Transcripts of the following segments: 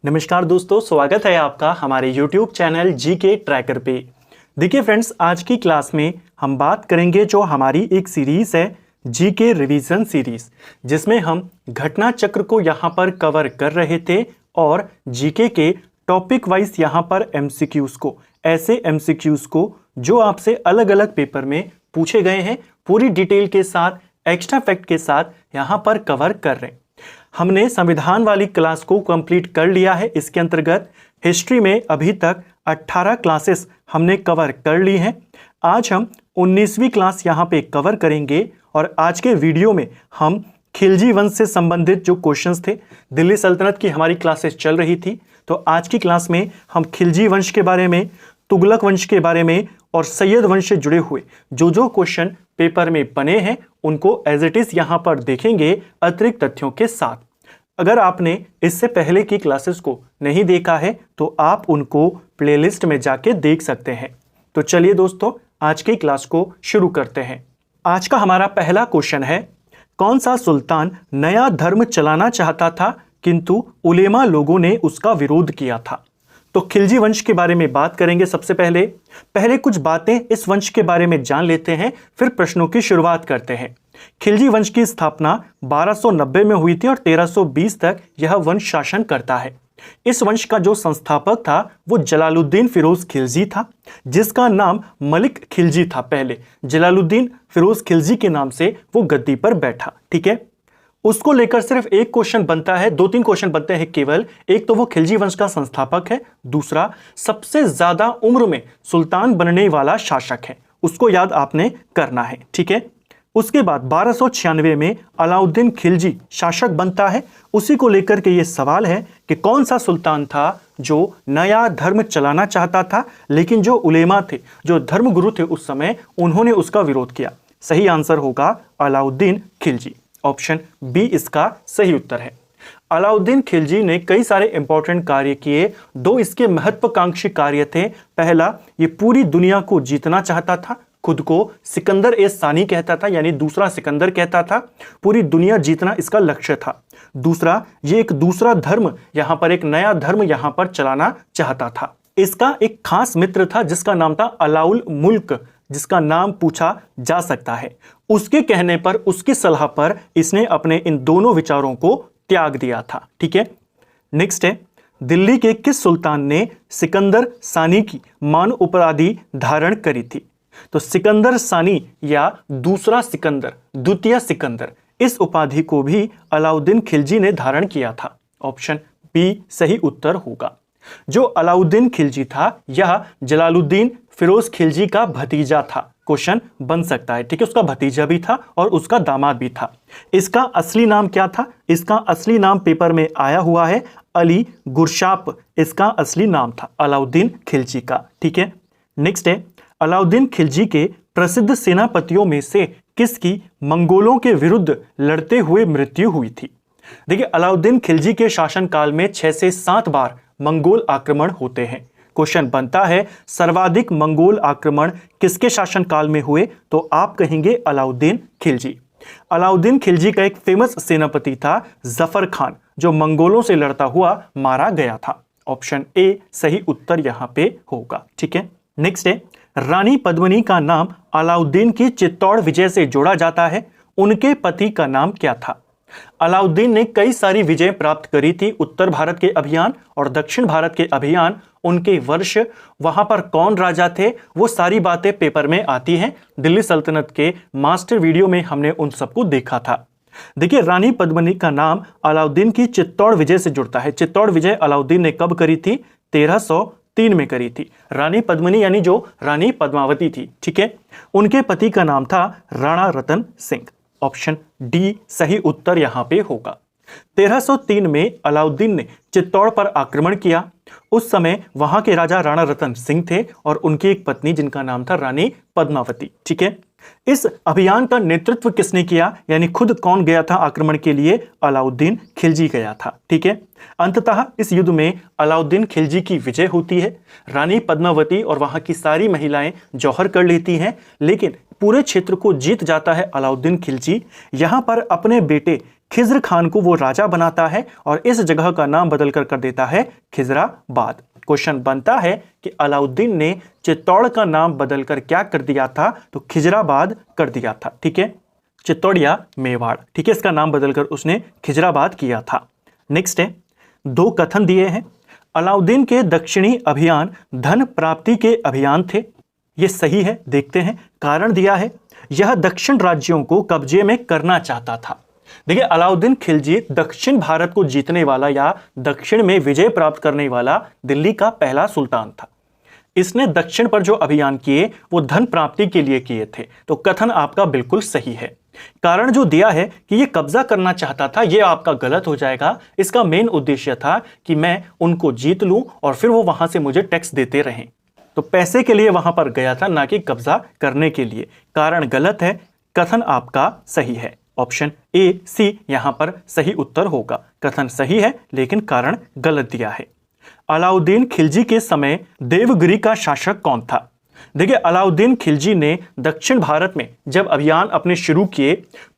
नमस्कार दोस्तों, स्वागत है आपका हमारे YouTube चैनल जीके ट्रैकर पे। देखिए फ्रेंड्स, आज की क्लास में हम बात करेंगे जो हमारी एक सीरीज़ है जीके रिवीजन सीरीज़, जिसमें हम घटना चक्र को यहाँ पर कवर कर रहे थे और जीके के टॉपिक वाइज यहाँ पर एमसीक्यूज़ को, ऐसे एमसीक्यूज़ को जो आपसे अलग अलग पेपर में पूछे गए हैं, पूरी डिटेल के साथ, एक्स्ट्रा फैक्ट के साथ यहाँ पर कवर कर रहे हैं। हमने संविधान वाली क्लास को कंप्लीट कर लिया है। इसके अंतर्गत हिस्ट्री में अभी तक 18 क्लासेस हमने कवर कर ली हैं। आज हम 19वीं क्लास यहाँ पे कवर करेंगे और आज के वीडियो में हम खिलजी वंश से संबंधित जो क्वेश्चंस थे, दिल्ली सल्तनत की हमारी क्लासेस चल रही थी, तो आज की क्लास में हम खिलजी वंश के बारे में, तुगलक वंश के बारे में और सैयद वंश से जुड़े हुए जो क्वेश्चन पेपर में बने हैं उनको एज इट इज यहाँ पर देखेंगे अतिरिक्त तथ्यों के साथ। अगर आपने इससे पहले की क्लासेस को नहीं देखा है तो आप उनको प्लेलिस्ट में जाके देख सकते हैं। तो चलिए दोस्तों, आज की क्लास को शुरू करते हैं। आज का हमारा पहला क्वेश्चन है, कौन सा सुल्तान नया धर्म चलाना चाहता था किंतु उलेमा लोगों ने उसका विरोध किया था? तो खिलजी वंश के बारे में बात करेंगे। सबसे पहले कुछ बातें इस वंश के बारे में जान लेते हैं, फिर प्रश्नों की शुरुआत करते हैं। खिलजी वंश की स्थापना 1290 में हुई थी और 1320 तक यह वंश शासन करता है। इस वंश का जो संस्थापक था वो जलालुद्दीन फिरोज खिलजी था, जिसका नाम मलिक खिलजी था। पहले जलालुद्दीन फिरोज खिलजी के नाम से वो गद्दी पर बैठा। ठीक है, उसको लेकर सिर्फ एक क्वेश्चन बनता है, 2-3 क्वेश्चन बनते हैं केवल। एक तो वो खिलजी वंश का संस्थापक है, दूसरा सबसे ज्यादा उम्र में सुल्तान बनने वाला शासक है, उसको याद आपने करना है। ठीक है, उसके बाद 1296 में अलाउद्दीन खिलजी शासक बनता है। उसी को लेकर के ये सवाल है कि कौन सा सुल्तान था जो नया धर्म चलाना चाहता था, लेकिन जो उलेमा थे, जो धर्मगुरु थे उस समय, उन्होंने उसका विरोध किया। सही आंसर होगा अलाउद्दीन खिलजी। ऑप्शन बी इसका सही उत्तर है। अलाउद्दीन खिलजी ने कई सारे इंपॉर्टेंट कार्य किए। दो इसके महत्वाकांक्षी कार्य थे। पहला, ये पूरी दुनिया को जीतना चाहता था, खुद को सिकंदर ए सानी कहता था, यानी दूसरा सिकंदर कहता था। पूरी दुनिया जीतना इसका लक्ष्य था। दूसरा, ये एक दूसरा धर्म, यहां पर एक नया धर्म यहां पर चलाना चाहता था। इसका एक खास मित्र था जिसका नाम था अलाउल मुल्क, जिसका नाम पूछा जा सकता है। उसके कहने पर, उसकी सलाह पर इसने अपने इन दोनों विचारों को त्याग दिया था। ठीक है, नेक्स्ट है, दिल्ली के किस सुल्तान ने सिकंदर सानी की मान उपाधि धारण करी थी? तो सिकंदर सानी या दूसरा सिकंदर, द्वितीय सिकंदर, इस उपाधि को भी अलाउद्दीन खिलजी ने धारण किया था। ऑप्शन बी सही उत्तर होगा। जो अलाउद्दीन खिलजी था यह जलालुद्दीन फिरोज खिलजी का भतीजा था। क्वेश्चन बन सकता है। ठीक है, उसका भतीजा भी था और उसका दामाद भी था। इसका असली नाम क्या था? इसका असली नाम पेपर में आया हुआ है, अली गुरशाप इसका असली नाम था अलाउद्दीन खिलजी का। ठीक है, नेक्स्ट है, अलाउद्दीन खिलजी के प्रसिद्ध सेनापतियों में से किसकी मंगोलों के विरुद्ध लड़ते हुए मृत्यु हुई थी? देखिए, अलाउद्दीन खिलजी के शासनकाल में 6 से 7 बार मंगोल आक्रमण होते हैं। क्वेश्चन बनता है, सर्वाधिक मंगोल आक्रमण किसके शासनकाल में हुए? तो आप कहेंगे अलाउद्दीन खिलजी। अलाउद्दीन खिलजी का एक फेमस सेनापति था जफर खान, जो मंगोलों से लड़ता हुआ मारा गया था। ऑप्शन ए सही उत्तर यहां पे होगा। ठीक है, नेक्स्ट है, रानी पद्मिनी का नाम अलाउद्दीन की चित्तौड़ विजय से जोड़ा जाता है। उनके पति का नाम क्या था? अलाउद्दीन ने कई सारी विजय प्राप्त करी थी, उत्तर भारत के अभियान और दक्षिण भारत के अभियान, उनके वर्ष, वहां पर कौन राजा थे, वो सारी बातें पेपर में आती हैं। दिल्ली सल्तनत के मास्टर वीडियो में हमने उन सबको देखा था। देखिए, रानी पद्मिनी का नाम अलाउद्दीन की चित्तौड़ विजय से जुड़ता है। चित्तौड़ विजय अलाउद्दीन ने कब करी थी? 1303 में करी थी। रानी पद्मिनी यानी जो रानी पद्मावती थी। ठीक है, उनके पति का नाम था राणा रतन सिंह। ऑप्शन डी सही उत्तर यहां पे होगा। 1303 में अलाउद्दीन ने चित्तौड़ पर आक्रमण किया। उस समय वहां के राजा राणा रतन सिंह थे और उनकी एक पत्नी जिनका नाम था रानी पद्मावती। ठीक है, इस अभियान का नेतृत्व किसने किया, यानी खुद कौन गया था आक्रमण के लिए? अलाउद्दीन खिलजी गया था। ठीक है, अंततः इस युद्ध में अलाउद्दीन खिलजी की विजय होती है। रानी पद्मावती और वहां की सारी महिलाएं जौहर कर लेती हैं, लेकिन पूरे क्षेत्र को जीत जाता है अलाउद्दीन खिलजी। यहां पर अपने बेटे खिज्र खान को वो राजा बनाता है और इस जगह का नाम बदलकर कर देता है खिजराबाद। क्वेश्चन बनता है कि अलाउद्दीन ने चित्तौड़ का नाम बदलकर क्या कर दिया था, तो खिजराबाद कर दिया था। ठीक है, चित्तौड़ या मेवाड़, ठीक है, इसका नाम बदलकर उसने खिजराबाद किया था। नेक्स्ट है, दो कथन दिए हैं। अलाउद्दीन के दक्षिणी अभियान धन प्राप्ति के अभियान थे, ये सही है। देखते हैं, कारण दिया है यह दक्षिण राज्यों को कब्जे में करना चाहता था। देखिए, अलाउद्दीन खिलजी दक्षिण भारत को जीतने वाला या दक्षिण में विजय प्राप्त करने वाला दिल्ली का पहला सुल्तान था। इसने दक्षिण पर जो अभियान किए वो धन प्राप्ति के लिए किए थे, तो कथन आपका बिल्कुल सही है। कारण जो दिया है कि ये कब्जा करना चाहता था, ये आपका गलत हो जाएगा। इसका मेन उद्देश्य था कि मैं उनको जीत लूं और फिर वो वहां से मुझे टैक्स देते रहें, तो पैसे के लिए वहां पर गया था, ना कि कब्जा करने के लिए। कारण गलत है, कथन आपका सही है। ऑप्शन ए सी यहां पर सही उत्तर होगा। कथन सही है लेकिन कारण गलत दिया है। अलाउद्दीन खिलजी के समय देवगिरी का शासक कौन था? देखिए, अलाउद्दीन खिलजी ने दक्षिण भारत में जब अभियान अपने शुरू किए,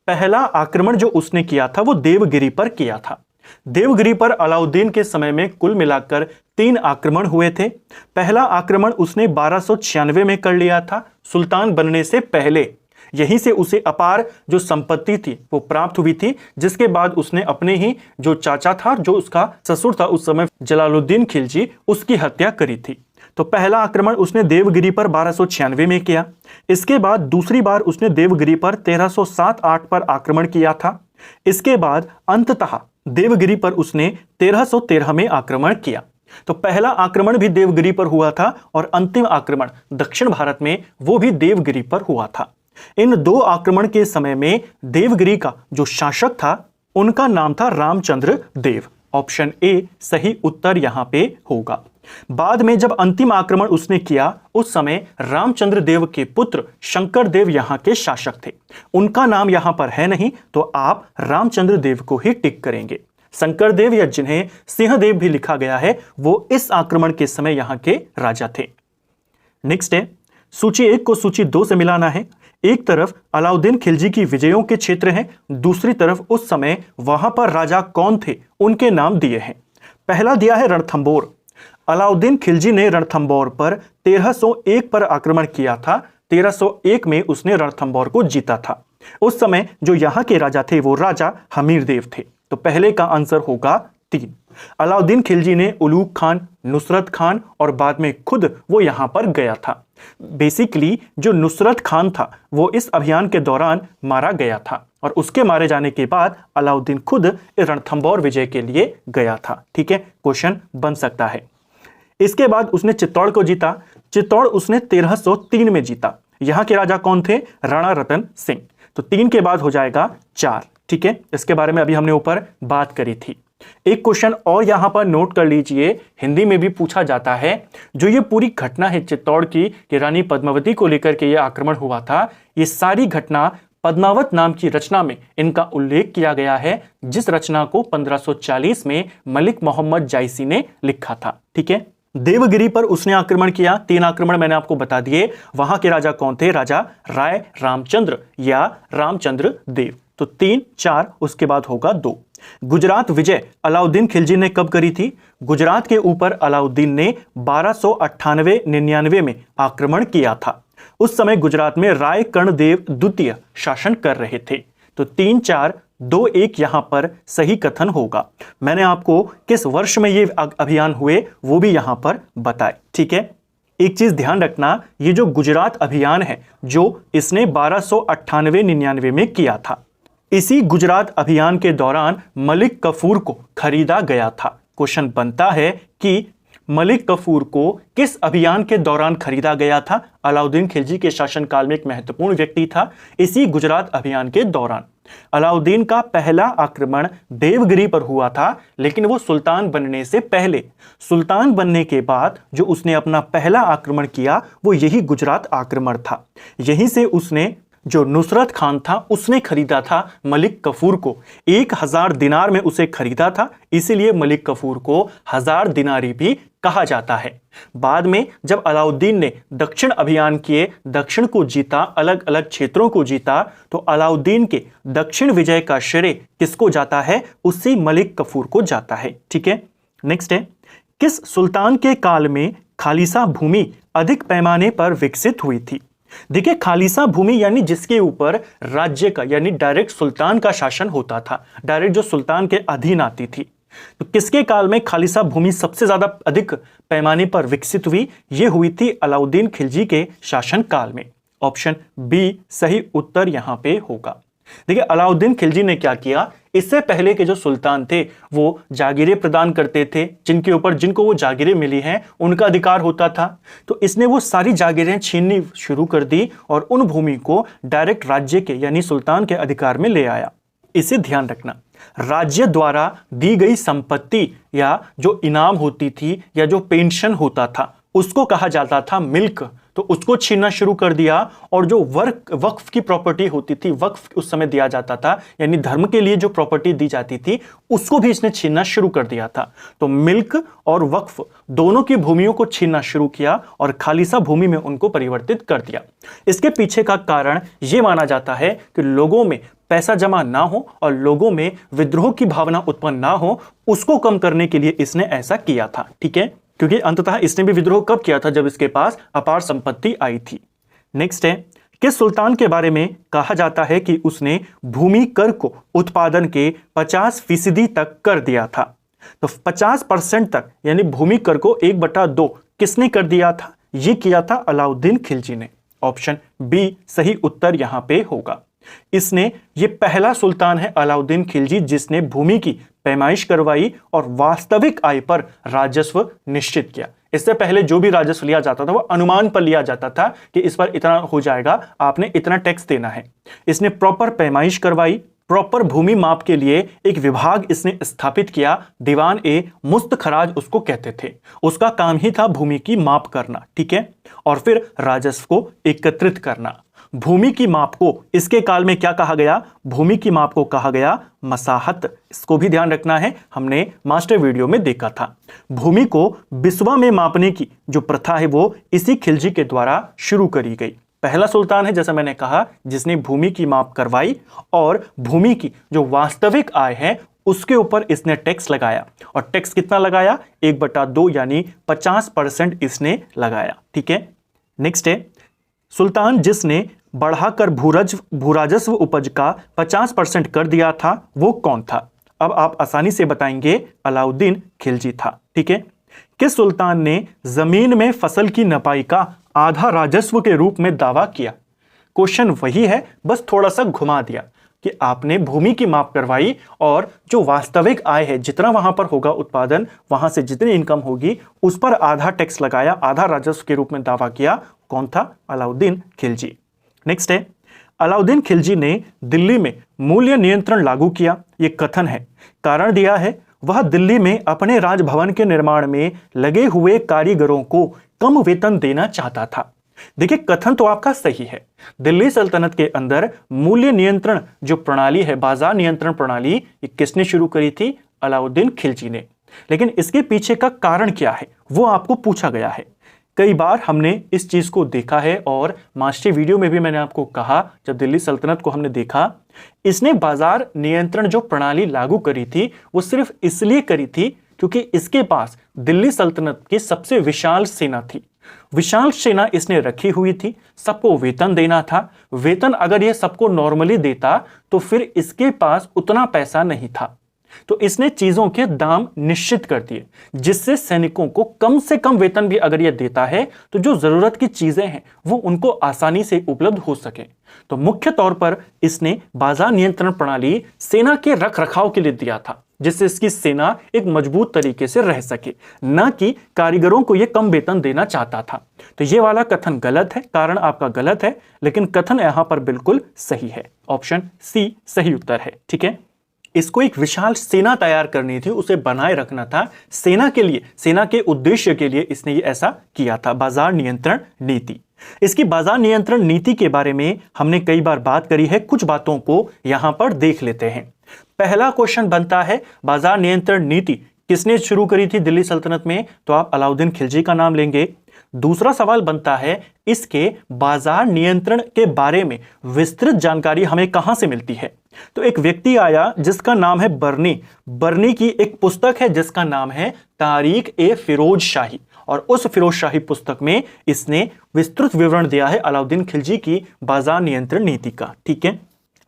पहला आक्रमण जो उसने किया था वो देवगिरी पर किया था। देवगिरी पर अलाउद्दीन के समय में कुल मिलाकर 3 आक्रमण हुए थे। पहला आक्रमण उसने 1296 में कर लिया था, सुल्तान बनने से पहले। यहीं से उसे अपार जो संपत्ति थी वो प्राप्त हुई थी, जिसके बाद उसने अपने ही जो चाचा था, जो उसका ससुर था उस समय, जलालुद्दीन खिलजी, उसकी हत्या करी थी। तो पहला आक्रमण उसने देवगिरी पर 1296 में किया। इसके बाद दूसरी बार उसने देवगिरी पर 1307-8 पर आक्रमण किया था। इसके बाद अंततः देवगिरी पर उसने 1313 में आक्रमण किया। तो पहला आक्रमण भी देवगिरी पर हुआ था और अंतिम आक्रमण दक्षिण भारत में वो भी देवगिरी पर हुआ था। इन 2 आक्रमण के समय में देवगिरी का जो शासक था उनका नाम था रामचंद्र देव। ऑप्शन ए सही उत्तर यहां पे होगा। बाद में जब अंतिम आक्रमण उसने किया, उस समय रामचंद्र देव के पुत्र शंकर देव यहां के शासक थे। उनका नाम यहां पर है नहीं, तो आप रामचंद्र देव को ही टिक करेंगे। शंकर देव या जिन्हें सिंहदेव भी लिखा गया है, वो इस आक्रमण के समय यहां के राजा थे। नेक्स्ट है, सूची 1 को सूची 2 से मिलाना है। एक तरफ अलाउद्दीन खिलजी की विजयों के क्षेत्र हैं, दूसरी तरफ उस समय वहां पर राजा कौन थे उनके नाम दिए हैं। पहला दिया है रणथंबोर। अलाउद्दीन खिलजी ने रणथंबोर पर 1301 पर आक्रमण किया था। 1301 में उसने रणथंबोर को जीता था। उस समय जो यहाँ के राजा थे वो राजा हमीर देव थे। तो पहले का आंसर होगा 3। अलाउद्दीन खिलजी ने उलूग खान, नुसरत खान और बाद में खुद वो यहाँ पर गया था। बेसिकली जो नुसरत खान था वो इस अभियान के दौरान मारा गया था और उसके मारे जाने के बाद अलाउद्दीन खुद रणथंबोर विजय के लिए गया था। ठीक है, क्वेश्चन बन सकता है। इसके बाद उसने चित्तौड़ को जीता। चित्तौड़ उसने 1303 में जीता। यहाँ के राजा कौन थे? राणा रतन सिंह। तो 3 के बाद हो जाएगा 4। ठीक है, इसके बारे में अभी हमने ऊपर बात करी थी। एक क्वेश्चन और यहां पर नोट कर लीजिए, हिंदी में भी पूछा जाता है। जो ये पूरी घटना है चित्तौड़ की कि रानी पद्मावती को लेकर के ये आक्रमण हुआ था, ये सारी घटना पद्मावत नाम की रचना में इनका उल्लेख किया गया है, जिस रचना को 1540 में मलिक मोहम्मद जायसी ने लिखा था। ठीक है, देवगिरी पर उसने आक्रमण किया। 3 आक्रमण मैंने आपको बता दिए। वहां के राजा कौन थे? राजा राय रामचंद्र या रामचंद्र देव। तो 3, 4, उसके बाद होगा 2। गुजरात विजय अलाउद्दीन खिलजी ने कब करी थी? गुजरात के ऊपर अलाउद्दीन ने 1298-99 में आक्रमण किया था। उस समय गुजरात में राय कर्णदेव द्वितीय शासन कर रहे थे। तो 3, 4, 2, 1 यहां पर सही कथन होगा। मैंने आपको किस वर्ष में ये अभियान हुए वो भी यहां पर बताए। ठीक है, एक चीज ध्यान रखना, ये जो गुजरात अभियान है जो इसने 1298-99 में किया था, इसी गुजरात अभियान के दौरान मलिक कफूर को खरीदा गया था। क्वेश्चन बनता है कि मलिक कफूर को किस अभियान के दौरान खरीदा गया था? अलाउद्दीन खिलजी के शासनकाल में एक महत्वपूर्ण व्यक्ति था। इसी गुजरात अभियान के दौरान अलाउद्दीन का पहला आक्रमण देवगिरी पर हुआ था, लेकिन वो सुल्तान बनने से पहले। सुल्तान बनने के बाद जो उसने अपना पहला आक्रमण किया वो यही गुजरात आक्रमण था। यहीं से उसने जो नुसरत खान था उसने खरीदा था मलिक कफूर को, 1000 दिनार में उसे खरीदा था, इसीलिए मलिक कफूर को 1000 दिनारी भी कहा जाता है। बाद में जब अलाउद्दीन ने दक्षिण अभियान किए, दक्षिण को जीता, अलग अलग क्षेत्रों को जीता, तो अलाउद्दीन के दक्षिण विजय का श्रेय किसको जाता है? उसी मलिक कफूर को जाता है। ठीक है, नेक्स्ट है, किस सुल्तान के काल में खालिसा भूमि अधिक पैमाने पर विकसित हुई थी? देखिए, खालिसा भूमि यानी जिसके ऊपर राज्य का यानी डायरेक्ट सुल्तान का शासन होता था, डायरेक्ट जो सुल्तान के अधीन आती थी। तो किसके काल में खालिसा भूमि सबसे ज्यादा अधिक पैमाने पर विकसित हुई? यह हुई थी अलाउद्दीन खिलजी के शासन काल में। ऑप्शन बी सही उत्तर यहां पे होगा। देखिए, अलाउद्दीन खिलजी ने क्या किया, इससे पहले के जो सुल्तान थे वो जागीरें प्रदान करते थे, जिनको वो जागीरें मिली हैं उनका अधिकार होता था। तो इसने वो सारी जागीरें छीननी शुरू कर दी और उन भूमि को डायरेक्ट राज्य के यानी सुल्तान के अधिकार में ले आया। इसे ध्यान रखना, राज्य द्वारा दी गई संपत्ति या जो इनाम होती थी या जो पेंशन होता था उसको कहा जाता था मिल्क। तो उसको छीनना शुरू कर दिया और जो वक्फ की प्रॉपर्टी होती थी, वक्फ उस समय दिया जाता था यानी धर्म के लिए जो प्रॉपर्टी दी जाती थी उसको भी इसने छीनना शुरू कर दिया था। तो मिल्क और वक्फ दोनों की भूमियों को छीनना शुरू किया और खालिसा भूमि में उनको परिवर्तित कर दिया। इसके पीछे का कारण यह माना जाता है कि लोगों में पैसा जमा ना हो और लोगों में विद्रोह की भावना उत्पन्न ना हो, उसको कम करने के लिए इसने ऐसा किया था। ठीक है, क्योंकि अंततः इसने भी विद्रोह कब किया था? जब इसके पास अपार संपत्ति आई थी। नेक्स्ट है, किस सुल्तान के बारे में कहा जाता है कि उसने भूमि कर को उत्पादन के 50% तक कर दिया था? तो 50% तक यानी भूमि कर को 1/2 किसने कर दिया था? यह किया था अलाउद्दीन खिलजी ने। ऑप्शन बी सही उत्तर यहां पे होगा। ये पहला सुल्तान है अलाउद्दीन खिलजी जिसने भूमि की पैमाइश करवाई और वास्तविक आय पर राजस्व निश्चित किया। इससे पहले जो भी राजस्व लिया जाता था वो अनुमान पर लिया जाता था कि इस पर इतना हो जाएगा, आपने इतना टैक्स देना है। इसने प्रॉपर पैमाइश करवाई, प्रॉपर भूमि माप के लिए एक विभाग इसने स्थापित किया, दीवान ए मुस्तखराज उसको कहते थे। उसका काम ही था भूमि की माप करना। ठीक है, और फिर राजस्व को एकत्रित करना। भूमि की माप को इसके काल में क्या कहा गया? भूमि की माप को कहा गया मसाहत। इसको भी ध्यान रखना है, हमने मास्टर वीडियो में देखा था। भूमि को बिस्वा में मापने की जो प्रथा है वो इसी खिलजी के द्वारा शुरू करी गई। पहला सुल्तान है जैसा मैंने कहा जिसने भूमि की माप करवाई और भूमि की जो वास्तविक आय है उसके ऊपर इसने टैक्स लगाया। और टैक्स कितना लगाया? 1/2 यानी 50% इसने लगाया। ठीक है, नेक्स्ट है, सुल्तान जिसने बढ़ाकर भूराजस्व उपज का 50% कर दिया था वो कौन था? अब आप आसानी से बताएंगे, अलाउद्दीन खिलजी था। ठीक है, किस सुल्तान ने जमीन में फसल की नपाई का आधा राजस्व के रूप में दावा किया? क्वेश्चन वही है, बस थोड़ा सा घुमा दिया कि आपने भूमि की माप करवाई और जो वास्तविक आय है, जितना वहां पर होगा उत्पादन, वहां से जितनी इनकम होगी उस पर आधा टैक्स लगाया, आधा राजस्व के रूप में दावा किया। कौन था? अलाउद्दीन खिलजी। नेक्स्ट है, अलाउद्दीन खिलजी ने दिल्ली में मूल्य नियंत्रण लागू किया। यह कथन है, कारण दिया है वह दिल्ली में अपने राजभवन के निर्माण में लगे हुए कारीगरों को कम वेतन देना चाहता था। देखिए, कथन तो आपका सही है। दिल्ली सल्तनत के अंदर मूल्य नियंत्रण जो प्रणाली है, बाजार नियंत्रण प्रणाली, ये किसने शुरू करी थी? अलाउद्दीन खिलजी ने। लेकिन इसके पीछे का कारण क्या है वो आपको पूछा गया है। कई बार हमने इस चीज को देखा है और मास्टर वीडियो में भी मैंने आपको कहा, जब दिल्ली सल्तनत को हमने देखा, इसने बाजार नियंत्रण जो प्रणाली लागू करी थी वो सिर्फ इसलिए करी थी क्योंकि इसके पास दिल्ली सल्तनत की सबसे विशाल सेना थी। विशाल सेना इसने रखी हुई थी, सबको वेतन देना था। वेतन अगर ये सबको नॉर्मली देता तो फिर इसके पास उतना पैसा नहीं था। तो इसने चीजों के दाम निश्चित कर दिए जिससे सैनिकों को कम से कम वेतन भी अगर यह देता है तो जो जरूरत की चीजें हैं वो उनको आसानी से उपलब्ध हो सके। तो मुख्य तौर पर इसने बाजार नियंत्रण प्रणाली सेना के रखरखाव के लिए दिया था जिससे इसकी सेना एक मजबूत तरीके से रह सके, न कि कारीगरों को यह कम वेतन देना चाहता था। तो यह वाला कथन गलत है, कारण आपका गलत है, लेकिन कथन यहां पर बिल्कुल सही है। ऑप्शन सी सही उत्तर है। ठीक है, इसको एक विशाल सेना तैयार करनी थी, उसे बनाए रखना था सेना के लिए, सेना के उद्देश्य के लिए इसने ये ऐसा किया था। बाजार नियंत्रण नीति। इसकी बाजार नियंत्रण नीति के बारे में हमने कई बार बात करी है, कुछ बातों को यहां पर देख लेते हैं। पहला क्वेश्चन बनता है बाजार नियंत्रण नीति किसने शुरू करी थी दिल्ली सल्तनत में, तो आप अलाउद्दीन खिलजी का नाम लेंगे। दूसरा सवाल बनता है इसके बाजार नियंत्रण के बारे में विस्तृत जानकारी हमें कहां से मिलती है, तो एक व्यक्ति आया जिसका नाम है बर्नी। बर्नी की एक पुस्तक है जिसका नाम है तारीख ए फिरोज शाही, और उस फिरोज शाही पुस्तक में इसने विस्तृत विवरण दिया है अलाउद्दीन खिलजी की बाजार नियंत्रण नीति का। ठीक है,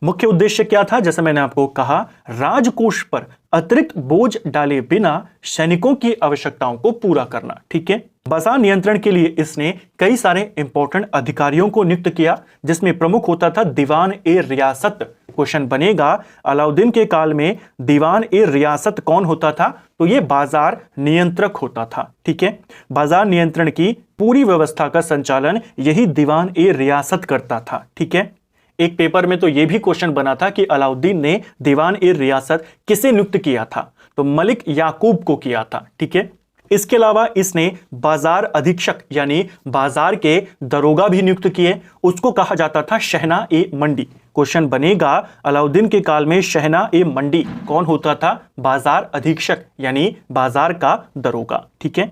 मुख्य उद्देश्य क्या था, जैसे मैंने आपको कहा, राजकोष पर अतिरिक्त बोझ डाले बिना सैनिकों की आवश्यकताओं को पूरा करना। ठीक है, बाजार नियंत्रण के लिए इसने कई सारे इंपॉर्टेंट अधिकारियों को नियुक्त किया, जिसमें प्रमुख होता था दीवान ए रियासत। क्वेश्चन बनेगा अलाउद्दीन के काल में दीवान ए रियासत कौन होता था, तो यह बाजार नियंत्रक होता था। ठीक है, बाजार नियंत्रण की पूरी व्यवस्था का संचालन यही दीवान ए रियासत करता था। ठीक है, एक पेपर में तो यह भी क्वेश्चन बना था कि अलाउद्दीन ने दीवान ए रियासत किसे नियुक्त किया था, तो मलिक याकूब को किया था। ठीक है, इसके अलावा इसने बाजार अधीक्षक यानी बाजार के दरोगा भी नियुक्त किए, उसको कहा जाता था शहना ए मंडी। क्वेश्चन बनेगा अलाउद्दीन के काल में शहना ए मंडी कौन होता था, बाजार अधीक्षक यानी बाजार का दरोगा। ठीक है,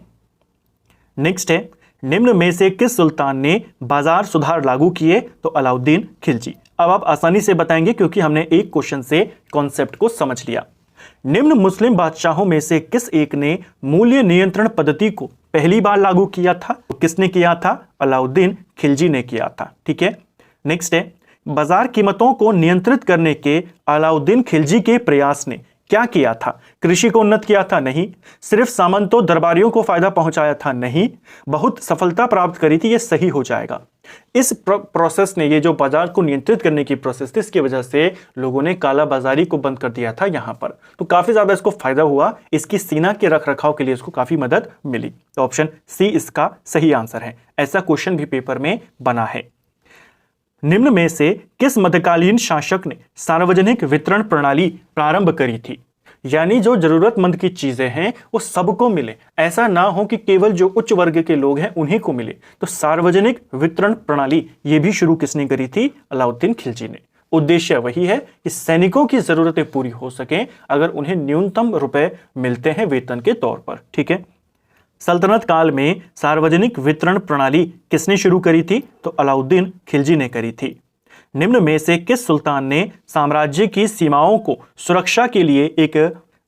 नेक्स्ट है निम्न में से किस सुल्तान ने बाजार सुधार लागू किए, तो अलाउद्दीन खिलजी। अब आप आसानी से बताएंगे क्योंकि हमने एक क्वेश्चन से कॉन्सेप्ट को समझ लिया। निम्न मुस्लिम बादशाहों में से किस एक ने मूल्य नियंत्रण पद्धति को पहली बार लागू किया था, तो किसने किया था, अलाउद्दीन खिलजी ने किया था। ठीक है, नेक्स्ट है बाजार कीमतों को नियंत्रित करने के अलाउद्दीन खिलजी के प्रयास ने क्या किया था, कृषि को उन्नत किया था, नहीं। सिर्फ सामंतों दरबारियों को फायदा पहुंचाया था, नहीं। बहुत सफलता प्राप्त करी थी, ये सही हो जाएगा। इस प्रोसेस ने, ये जो बाजार को नियंत्रित करने की प्रोसेस थी, इसकी वजह से लोगों ने काला बाजारी को बंद कर दिया था यहां पर, तो काफी ज्यादा इसको फायदा हुआ, इसकी सेना के रख रखाव के लिए इसको काफी मदद मिली। तो ऑप्शन सी इसका सही आंसर है। ऐसा क्वेश्चन भी पेपर में बना है। निम्न में से किस मध्यकालीन शासक ने सार्वजनिक वितरण प्रणाली प्रारंभ करी थी, यानी जो जरूरतमंद की चीजें हैं वो सबको मिले, ऐसा ना हो कि केवल जो उच्च वर्ग के लोग हैं उन्हीं को मिले। तो सार्वजनिक वितरण प्रणाली ये भी शुरू किसने करी थी, अलाउद्दीन खिलजी ने। उद्देश्य वही है कि सैनिकों की जरूरतें पूरी हो सकें अगर उन्हें न्यूनतम रुपए मिलते हैं वेतन के तौर पर। ठीक है, सल्तनत काल में सार्वजनिक वितरण प्रणाली किसने शुरू करी थी, तो अलाउद्दीन खिलजी ने करी थी। निम्न में से किस सुल्तान ने साम्राज्य की सीमाओं को सुरक्षा के लिए एक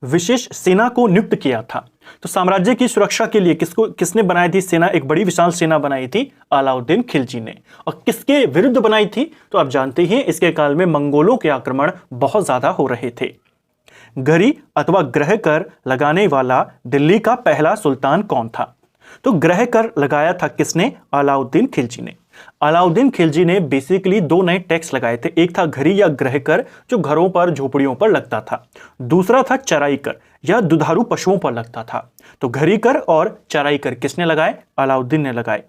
विशेष सेना को नियुक्त किया था, तो साम्राज्य की सुरक्षा के लिए किसने बनाई थी सेना, एक बड़ी विशाल सेना बनाई थी अलाउद्दीन खिलजी ने। और किसके विरुद्ध बनाई थी, तो आप जानते हैं इसके काल में मंगोलों के आक्रमण बहुत ज्यादा हो रहे थे। गरी अथवा ग्रह कर लगाने वाला दिल्ली का पहला सुल्तान कौन था, तो ग्रह कर लगाया था किसने, अलाउद्दीन खिलजी ने। अलाउद्दीन खिलजी ने बेसिकली दो नए टैक्स लगाए थे, एक था घरी या ग्रह कर जो घरों पर झोपड़ियों पर लगता था, दूसरा था चराई कर या दुधारू पशुओं पर लगता था। तो घरी कर और चराई कर किसने लगाए, अलाउद्दीन ने लगाए।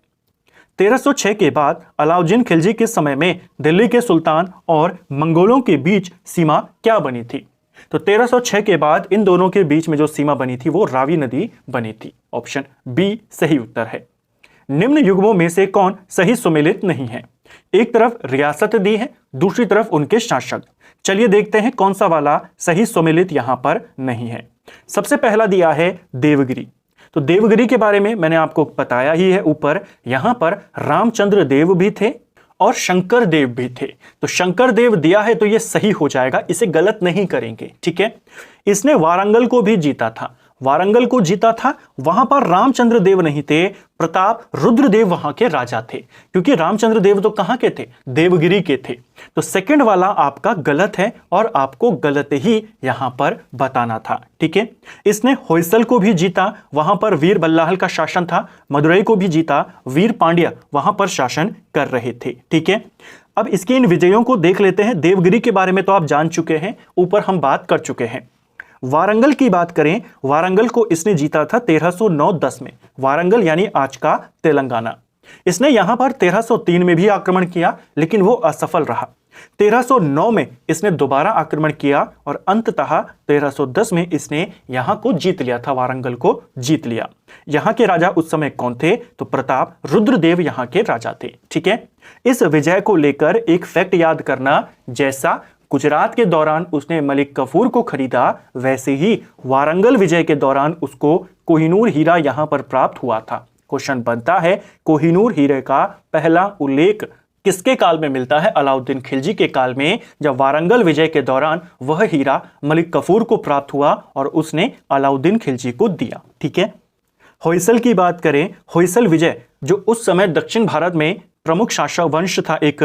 1306 के बाद अलाउद्दीन खिलजी के समय में दिल्ली के सुल्तान और मंगोलों के बीच सीमा क्या बनी थी, तो 1306 के बाद इन दोनों के बीच में जो सीमा बनी थी वो रावी नदी बनी थी। ऑप्शन बी सही उत्तर है। निम्न युग्मों में से कौन सही सुमेलित नहीं है, एक तरफ रियासत दी है, दूसरी तरफ उनके शासक। चलिए देखते हैं कौन सा वाला सही सुमेलित यहां पर नहीं है। सबसे पहला दिया है देवगिरी, तो देवगिरी के बारे में मैंने आपको बताया ही है ऊपर, यहां पर रामचंद्र देव भी थे और शंकर देव भी थे, तो शंकर देव दिया है तो ये सही हो जाएगा, इसे गलत नहीं करेंगे। ठीक है, इसने वारंगल को भी जीता था, वारंगल को जीता था, वहां पर रामचंद्र देव नहीं थे, प्रताप रुद्रदेव वहां के राजा थे, क्योंकि रामचंद्र देव तो कहां के थे, देवगिरी के थे। तो सेकंड वाला आपका गलत है और आपको गलत ही यहां पर बताना था। ठीक है, इसने होयसल को भी जीता, वहां पर वीर बल्लाहल का शासन था, मदुरई को भी जीता, वीर पांड्या वहां पर शासन कर रहे थे। ठीक है, अब इसके इन विजयों को देख लेते हैं। देवगिरी के बारे में तो आप जान चुके हैं, ऊपर हम बात कर चुके हैं। वारंगल की बात करें, वारंगल को इसने जीता था 1309-10 में, वारंगल यानी आज का तेलंगाना। इसने यहां पर 1303 में भी आक्रमण किया लेकिन वो असफल रहा। 1309 में इसने दोबारा आक्रमण किया और अंततः 1310 में इसने यहां को जीत लिया था, वारंगल को जीत लिया। यहां के राजा उस समय कौन थे? तो प्रताप रुद्रदेव यहां के राजा थे। ठीक है, इस विजय को लेकर एक फैक्ट याद करना, जैसा गुजरात के दौरान उसने मलिक कफूर को खरीदा, वैसे ही वारंगल विजय के दौरान उसको कोहिनूर हीरा यहां पर प्राप्त हुआ था। क्वेश्चन बनता है, कोहिनूर हीरे का पहला उल्लेख किसके काल में मिलता है? अलाउद्दीन खिलजी के काल में, जब वारंगल विजय के दौरान वह हीरा मलिक कफूर को प्राप्त हुआ और उसने अलाउद्दीन खिलजी को दिया। ठीक है, होयसल की बात करें, होयसल विजय जो उस समय दक्षिण भारत में प्रमुख शासक वंश था, एक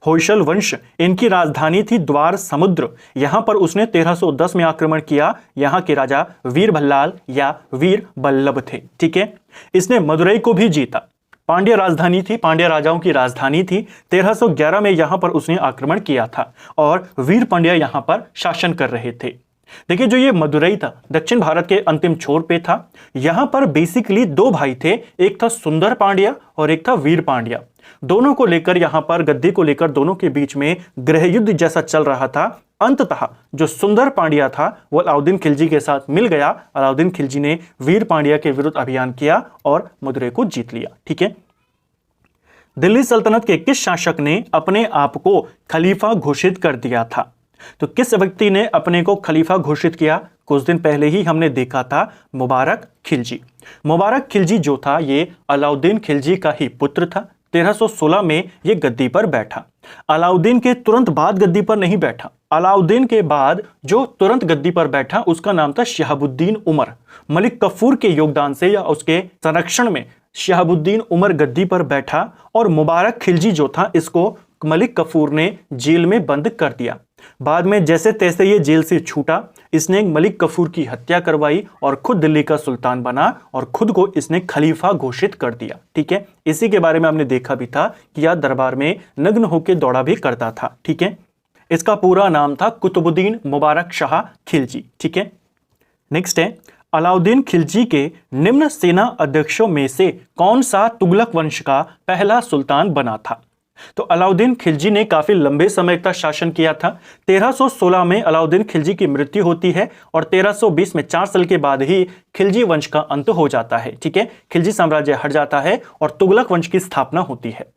होयसल वंश, इनकी राजधानी थी द्वार समुद्र। यहां पर उसने 1310 में आक्रमण किया। यहां के राजा वीर भल्लाल या वीर बल्लभ थे। ठीक है, इसने मदुरई को भी जीता। पांड्य राजधानी थी, पांड्य राजाओं की राजधानी थी। 1311 में यहां पर उसने आक्रमण किया था और वीर पांड्य यहां पर शासन कर रहे थे। देखिए, जो ये मदुरई था दक्षिण भारत के अंतिम छोर पे था। यहां पर बेसिकली दो भाई थे, एक था सुंदर पांड्या और एक था वीर पांड्या। दोनों को लेकर यहां पर गद्दी को लेकर दोनों के बीच में गृह युद्ध जैसा चल रहा था। अंततः जो सुंदर पांड्या था वो अलाउद्दीन खिलजी के साथ मिल गया। अलाउद्दीन खिलजी ने वीर पांड्या के विरुद्ध अभियान किया और मदुरई को जीत लिया। ठीक है, दिल्ली सल्तनत के किस शासक ने अपने आप को खलीफा घोषित कर दिया था? तो किस व्यक्ति ने अपने को खलीफा घोषित किया? कुछ दिन पहले ही हमने देखा था, मुबारक खिलजी। मुबारक खिलजी जो था ये अलाउद्दीन खिलजी का ही पुत्र था। 1316 में ये गद्दी पर बैठा। अलाउद्दीन के तुरंत बाद गद्दी पर नहीं बैठा। अलाउद्दीन के बाद जो तुरंत गद्दी पर बैठा उसका नाम था शहाबुद्दीन उमर। मलिक कफूर के योगदान से या उसके संरक्षण में शहाबुद्दीन उमर गद्दी पर बैठा और मुबारक खिलजी जो था इसको मलिक कफूर ने जेल में बंद कर दिया। बाद में जैसे तैसे ये जेल से छूटा, इसने मलिक कफूर की हत्या करवाई और खुद दिल्ली का सुल्तान बना और खुद को इसने खलीफा घोषित कर दिया। ठीक है, इसी के बारे में हमने देखा भी था कि यह दरबार में नग्न होकर दौड़ा भी करता था। ठीक है, इसका पूरा नाम था कुतुबुद्दीन मुबारक शाह खिलजी। ठीक है, नेक्स्ट है, अलाउद्दीन खिलजी के निम्न सेना अध्यक्षों में से कौन सा तुगलक वंश का पहला सुल्तान बना था? तो अलाउद्दीन खिलजी ने काफी लंबे समय तक शासन किया था। 1316 में अलाउद्दीन खिलजी की मृत्यु होती है और 1320 में 4 साल के बाद ही खिलजी वंश का अंत हो जाता है। ठीक है, खिलजी साम्राज्य हट जाता है और तुगलक वंश की स्थापना होती है।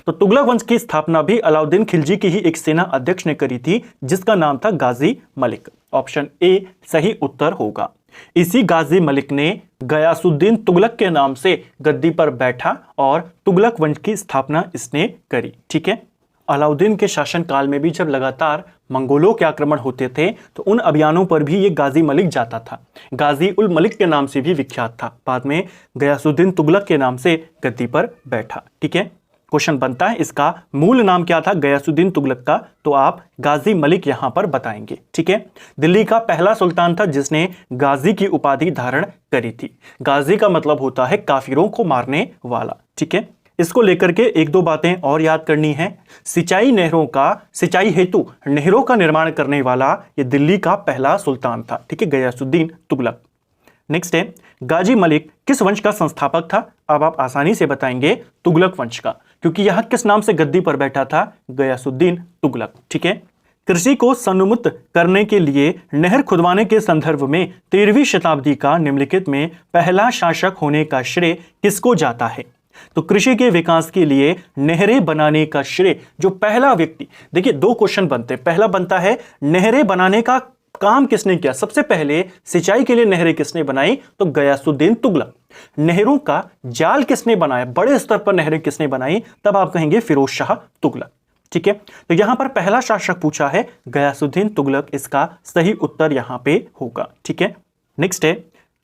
तो तुगलक वंश की स्थापना भी अलाउद्दीन खिलजी की ही एक सेना अध्यक्ष ने करी थी, जिसका नाम था गाजी मलिक। ऑप्शन ए सही उत्तर होगा। इसी गाजी मलिक ने गयासुद्दीन तुगलक के नाम से गद्दी पर बैठा और तुगलक वंश की स्थापना इसने करी। ठीक है, अलाउद्दीन के शासन काल में भी जब लगातार मंगोलों के आक्रमण होते थे तो उन अभियानों पर भी ये गाजी मलिक जाता था। गाजी उल मलिक के नाम से भी विख्यात था। बाद में गयासुद्दीन तुगलक के नाम से गद्दी पर बैठा। ठीक है, क्वेश्चन बनता है इसका मूल नाम क्या था गयासुद्दीन तुगलक का? तो आप गाजी मलिक यहां पर बताएंगे। ठीक है, दिल्ली का पहला सुल्तान था जिसने गाजी की उपाधि धारण करी थी। गाजी का मतलब होता है काफिरों को मारने वाला। ठीक है, इसको लेकर के एक दो बातें और याद करनी है। सिंचाई हेतु नहरों का निर्माण करने वाला ये दिल्ली का पहला सुल्तान था। ठीक है, गयासुद्दीन तुगलक। नेक्स्ट है, गाजी मलिक किस वंश का संस्थापक था? अब आप आसानी से बताएंगे तुगलक वंश का, क्योंकि यह किस नाम से गद्दी पर बैठा था? गयासुद्दीन तुगलक। ठीक है, कृषि को सन्मुक्त करने के लिए नहर खुदवाने के संदर्भ में 13वीं शताब्दी का निम्नलिखित में पहला शासक होने का श्रेय किसको जाता है? तो कृषि के विकास के लिए नहरें बनाने का श्रेय जो पहला व्यक्ति, देखिए दो क्वेश्चन बनते हैं। पहला बनता है नहरें बनाने का काम किसने किया? सबसे पहले सिंचाई के लिए नहरें किसने बनाई? तो गयासुद्दीन तुगलक। नहरों का जाल किसने बनाया? बड़े स्तर पर नहरें किसने बनाई? तब आप कहेंगे फिरोज शाह तुगलक। ठीक है, तो यहां पर पहला शासक पूछा है गयासुद्दीन तुगलक, इसका सही उत्तर यहां पे होगा। ठीक है, नेक्स्ट है,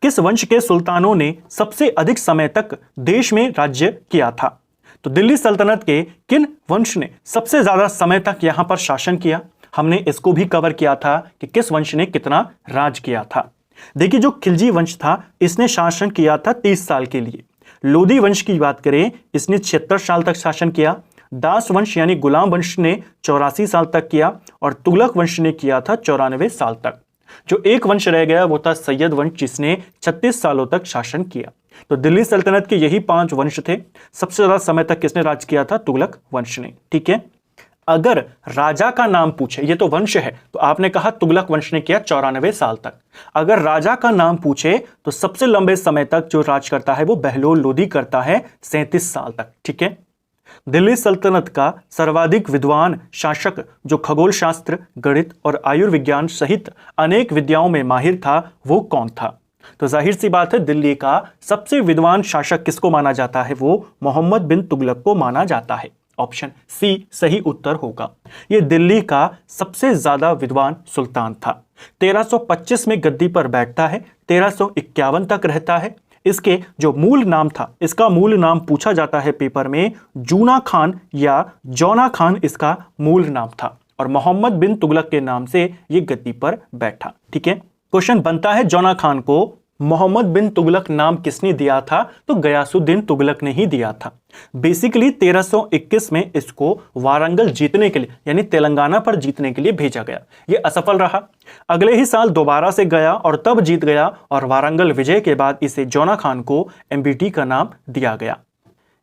किस वंश के सुल्तानों ने सबसे अधिक समय तक देश में राज्य किया था? तो दिल्ली सल्तनत के किन वंश ने सबसे ज्यादा समय तक यहां पर शासन किया? हमने इसको भी कवर किया था कि किस वंश ने कितना राज किया था। देखिए, जो खिलजी वंश था इसने शासन किया था 30 साल के लिए। लोधी वंश की बात करें, इसने 76 साल तक शासन किया। दास वंश यानी गुलाम वंश ने 84 साल तक किया और तुगलक वंश ने किया था 94 साल तक। जो एक वंश रह गया वो था सैयद वंश, जिसने 36 सालों तक शासन किया। तो दिल्ली सल्तनत के यही 5 वंश थे। सबसे ज्यादा समय तक किसने राज किया था? तुगलक वंश ने। ठीक है, अगर राजा का नाम पूछे, ये तो वंश है, तो आपने कहा तुगलक वंश ने किया 94 साल तक। अगर राजा का नाम पूछे तो सबसे लंबे समय तक जो राज करता है वो बहलोल लोदी करता है, 37 साल तक। ठीक है। दिल्ली सल्तनत का सर्वाधिक विद्वान शासक जो खगोल शास्त्र, गणित और आयुर्विज्ञान सहित अनेक विद्याओं में माहिर था, वो कौन था? तो जाहिर सी बात है, दिल्ली का सबसे विद्वान शासक किसको माना जाता है? वो मोहम्मद बिन तुगलक को माना जाता है। ऑप्शन सी सही उत्तर होगा। यह दिल्ली का सबसे ज्यादा विद्वान सुल्तान था। 1325 में गद्दी पर बैठता है, 1351 तक रहता है। इसके जो मूल नाम था, इसका मूल नाम पूछा जाता है पेपर में, जूना खान या जौना खान इसका मूल नाम था, और मोहम्मद बिन तुगलक के नाम से यह गद्दी पर बैठा। ठीक है। क्वेश्चन बनता है, जौना खान को मोहम्मद बिन तुगलक नाम किसने दिया था? तो गयासुद्दीन तुगलक ने ही दिया था। बेसिकली 1321 में इसको वारंगल जीतने के लिए, यानी तेलंगाना पर जीतने के लिए भेजा गया। यह असफल रहा। अगले ही साल दोबारा से गया और तब जीत गया, और वारंगल विजय के बाद इसे जौना खान को एमबीटी का नाम दिया गया।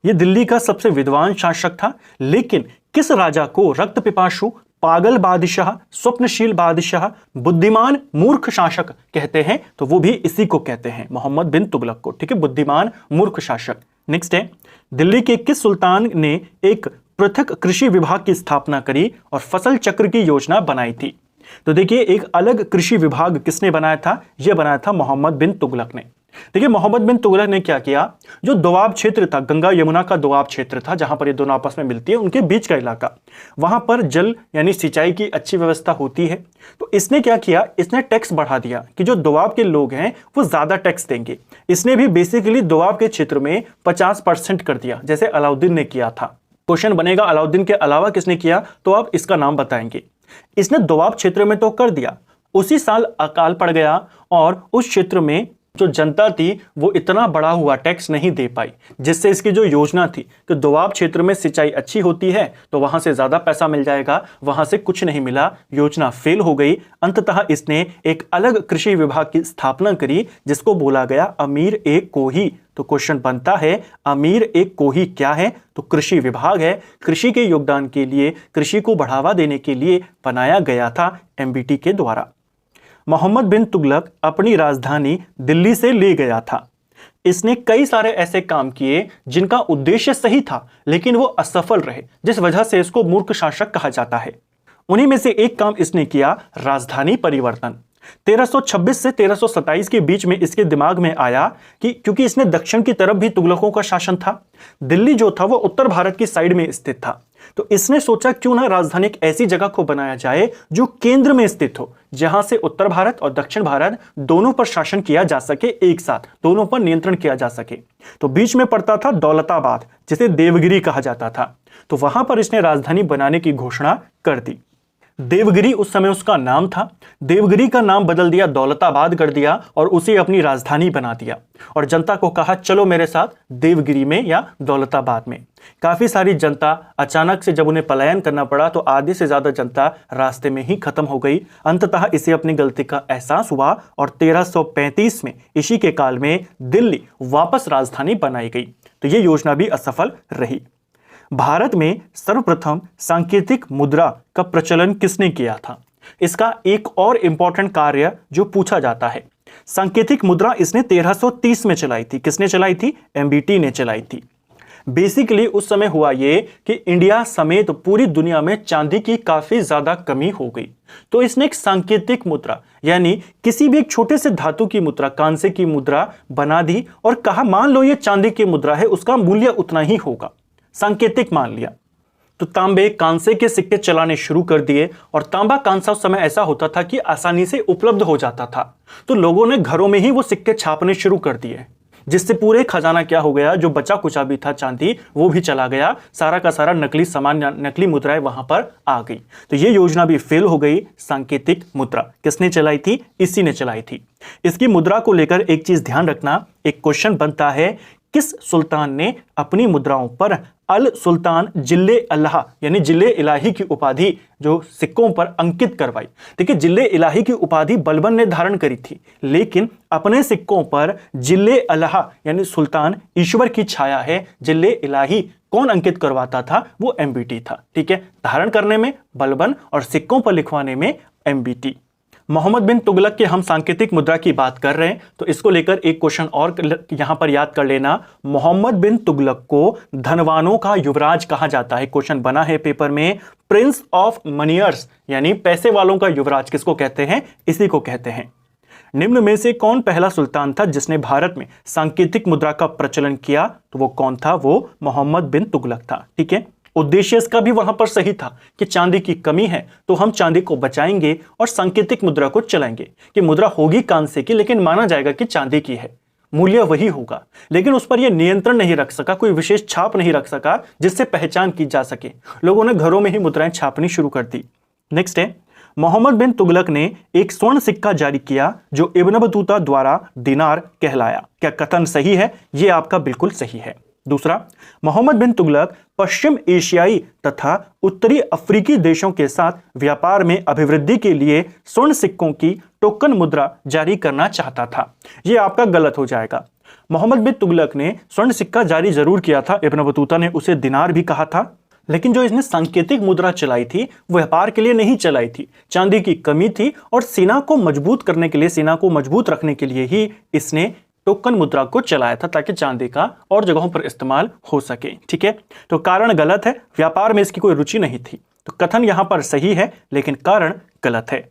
यह दिल्ली का सबसे विद्वान शासक था, लेकिन किस राजा को रक्त पिपासु, पागल बादशाह, स्वप्नशील बादशाह, बुद्धिमान मूर्ख शासक कहते हैं? तो वो भी इसी को कहते हैं, मोहम्मद बिन तुगलक को। ठीक है, बुद्धिमान मूर्ख शासक। नेक्स्ट है, दिल्ली के किस सुल्तान ने एक पृथक कृषि विभाग की स्थापना करी और फसल चक्र की योजना बनाई थी? तो देखिए, एक अलग कृषि विभाग किसने बनाया था? यह बनाया था मोहम्मद बिन तुगलक ने। देखिए, मोहम्मद बिन तुगलक ने क्या किया, जो दोआब क्षेत्र था, गंगा यमुना का दोआब क्षेत्र था, जहां पर ये दोनों आपस में मिलती है, उनके बीच का इलाका, वहां पर जल यानी सिंचाई की अच्छी व्यवस्था होती है। तो इसने क्या किया, इसने टैक्स बढ़ा दिया कि जो दोआब के लोग हैं वो ज्यादा टैक्स देंगे। इसने भी बेसिकली दोआब के क्षेत्र में 50% कर दिया, जैसे अलाउद्दीन ने किया था। क्वेश्चन बनेगा, अलाउद्दीन के अलावा किसने किया? तो आप इसका नाम बताएंगे। इसने दोआब क्षेत्र में तो कर दिया, उसी साल अकाल पड़ गया और उस क्षेत्र में जो जनता थी वो इतना बड़ा हुआ टैक्स नहीं दे पाई, जिससे इसकी जो योजना थी कि दोआब क्षेत्र में सिंचाई अच्छी होती है तो वहां से ज्यादा पैसा मिल जाएगा, वहां से कुछ नहीं मिला, योजना फेल हो गई। अंततः इसने एक अलग कृषि विभाग की स्थापना करी, जिसको बोला गया अमीर ए कोही। तो क्वेश्चन बनता है, अमीर ए कोही क्या है? तो कृषि विभाग है। कृषि के योगदान के लिए, कृषि को बढ़ावा देने के लिए बनाया गया था एमबीटी के द्वारा। मोहम्मद बिन तुगलक अपनी राजधानी दिल्ली से ले गया था। इसने कई सारे ऐसे काम किए जिनका उद्देश्य सही था, लेकिन वो असफल रहे, जिस वजह से इसको मूर्ख शासक कहा जाता है। उन्हीं में से एक काम इसने किया, राजधानी परिवर्तन। 1326 से 1327 के बीच में इसके दिमाग में आया कि क्योंकि इसने दक्षिण की तरफ भी तुगलकों का शासन था, दिल्ली जो था वो उत्तर भारत की साइड में स्थित था, तो इसने सोचा क्यों ना राजधानी एक ऐसी जगह को बनाया जाए जो केंद्र में स्थित हो, जहां से उत्तर भारत और दक्षिण भारत दोनों पर शासन किया जा सके, एक साथ दोनों पर नियंत्रण किया जा सके। तो बीच में पड़ता था दौलताबाद, जिसे देवगिरी कहा जाता था। तो वहां पर इसने राजधानी बनाने की घोषणा कर दी। देवगिरी उस समय उसका नाम था, देवगिरी का नाम बदल दिया, दौलताबाद कर दिया और उसे अपनी राजधानी बना दिया, और जनता को कहा चलो मेरे साथ देवगिरी में या दौलताबाद में। काफी सारी जनता अचानक से जब उन्हें पलायन करना पड़ा तो आधे से ज्यादा जनता रास्ते में ही खत्म हो गई। अंततः इसे अपनी गलती का एहसास हुआ और 1335 में इसी के काल में दिल्ली वापस राजधानी बनाई गई। तो यह योजना भी असफल रही। भारत में सर्वप्रथम सांकेतिक मुद्रा का प्रचलन किसने किया था? इसका एक और इंपॉर्टेंट कार्य जो पूछा जाता है, सांकेतिक मुद्रा इसने 1330 में चलाई थी। किसने चलाई थी? एमबीटी ने चलाई थी। बेसिकली उस समय हुआ ये कि इंडिया समेत पूरी दुनिया में चांदी की काफी ज्यादा कमी हो गई, तो इसने एक सांकेतिक मुद्रा यानी किसी भी एक छोटे से धातु की मुद्रा, कांसे की मुद्रा बना दी और कहा मान लो ये चांदी की मुद्रा है, उसका मूल्य उतना ही होगा, सांकेतिक मान लिया। तो तांबे कांसे के सिक्के चलाने शुरू कर दिए, और तांबा कांसा उस समय ऐसा होता था कि आसानी से उपलब्ध हो जाता था, तो लोगों ने घरों में ही वो सिक्के छापने शुरू कर दिए, जिससे पूरे खजाना क्या हो गया, जो बचा कुचा भी था चांदी वो भी चला गया, सारा का सारा नकली सामान, नकली मुद्राएं वहां पर आ गई। तो ये योजना भी फेल हो गई। सांकेतिक मुद्रा किसने चलाई थी? इसी ने चलाई थी। इसकी मुद्रा को लेकर एक चीज ध्यान रखना, एक क्वेश्चन बनता है, किस सुल्तान ने अपनी मुद्राओं पर अल सुल्तान जिले अल्लाह यानी जिले इलाही की उपाधि जो सिक्कों पर अंकित करवाई। देखिए, जिले इलाही की उपाधि बलबन ने धारण करी थी, लेकिन अपने सिक्कों पर जिले अल्लाह यानी सुल्तान ईश्वर की छाया है, जिले इलाही कौन अंकित करवाता था? वो एमबीटी था। ठीक है, धारण करने में बलबन और सिक्कों पर लिखवाने में एमबीटी। मोहम्मद बिन तुगलक के हम सांकेतिक मुद्रा की बात कर रहे हैं, तो इसको लेकर एक क्वेश्चन और यहां पर याद कर लेना। मोहम्मद बिन तुगलक को धनवानों का युवराज कहा जाता है। क्वेश्चन बना है पेपर में, प्रिंस ऑफ मनियर्स यानी पैसे वालों का युवराज किसको कहते हैं? इसी को कहते हैं। निम्न में से कौन पहला सुल्तान था जिसने भारत में सांकेतिक मुद्रा का प्रचलन किया? तो वो कौन था? वो मोहम्मद बिन तुगलक था। ठीक है, उद्देश्य इसका भी वहां पर सही था कि चांदी की कमी है तो हम चांदी को बचाएंगे और सांकेतिक मुद्रा को चलाएंगे कि मुद्रा होगी कांसे की, लेकिन माना जाएगा कि चांदी की है, मूल्य वही होगा। लेकिन उस पर यह नियंत्रण नहीं रख सका, कोई विशेष छाप नहीं रख सका जिससे पहचान की जा सके। लोगों ने घरों में ही मुद्राएं छापनी शुरू कर दी। नेक्स्ट है, मोहम्मद बिन तुगलक ने एक स्वर्ण सिक्का जारी किया जो इब्न बतूता द्वारा दिनार कहलाया। क्या कथन सही है? यह आपका बिल्कुल सही है। दूसरा, मोहम्मद बिन तुगलक पश्चिम एशियाई तथा उत्तरी अफ्रीकी देशों के साथ व्यापार में अभिवृद्धि के लिए स्वर्ण सिक्कों की टोकन मुद्रा जारी करना चाहता था। यह आपका गलत हो जाएगा। मोहम्मद बिन तुगलक ने स्वर्ण सिक्का जारी जरूर किया था, इब्न बतूता ने उसे दिनार भी कहा था, लेकिन जो इसने सांकेतिक मुद्रा चलाई थी वो व्यापार के लिए नहीं चलाई थी। चांदी की कमी थी और सेना को मजबूत करने के लिए, सेना को मजबूत रखने के लिए ही इसने टोकन मुद्रा को चलाया था, ताकि चांदी का और जगहों पर इस्तेमाल हो सके। ठीक है, तो कारण गलत है, व्यापार में इसकी कोई रुचि नहीं थी। तो कथन यहां पर सही है, लेकिन कारण गलत है।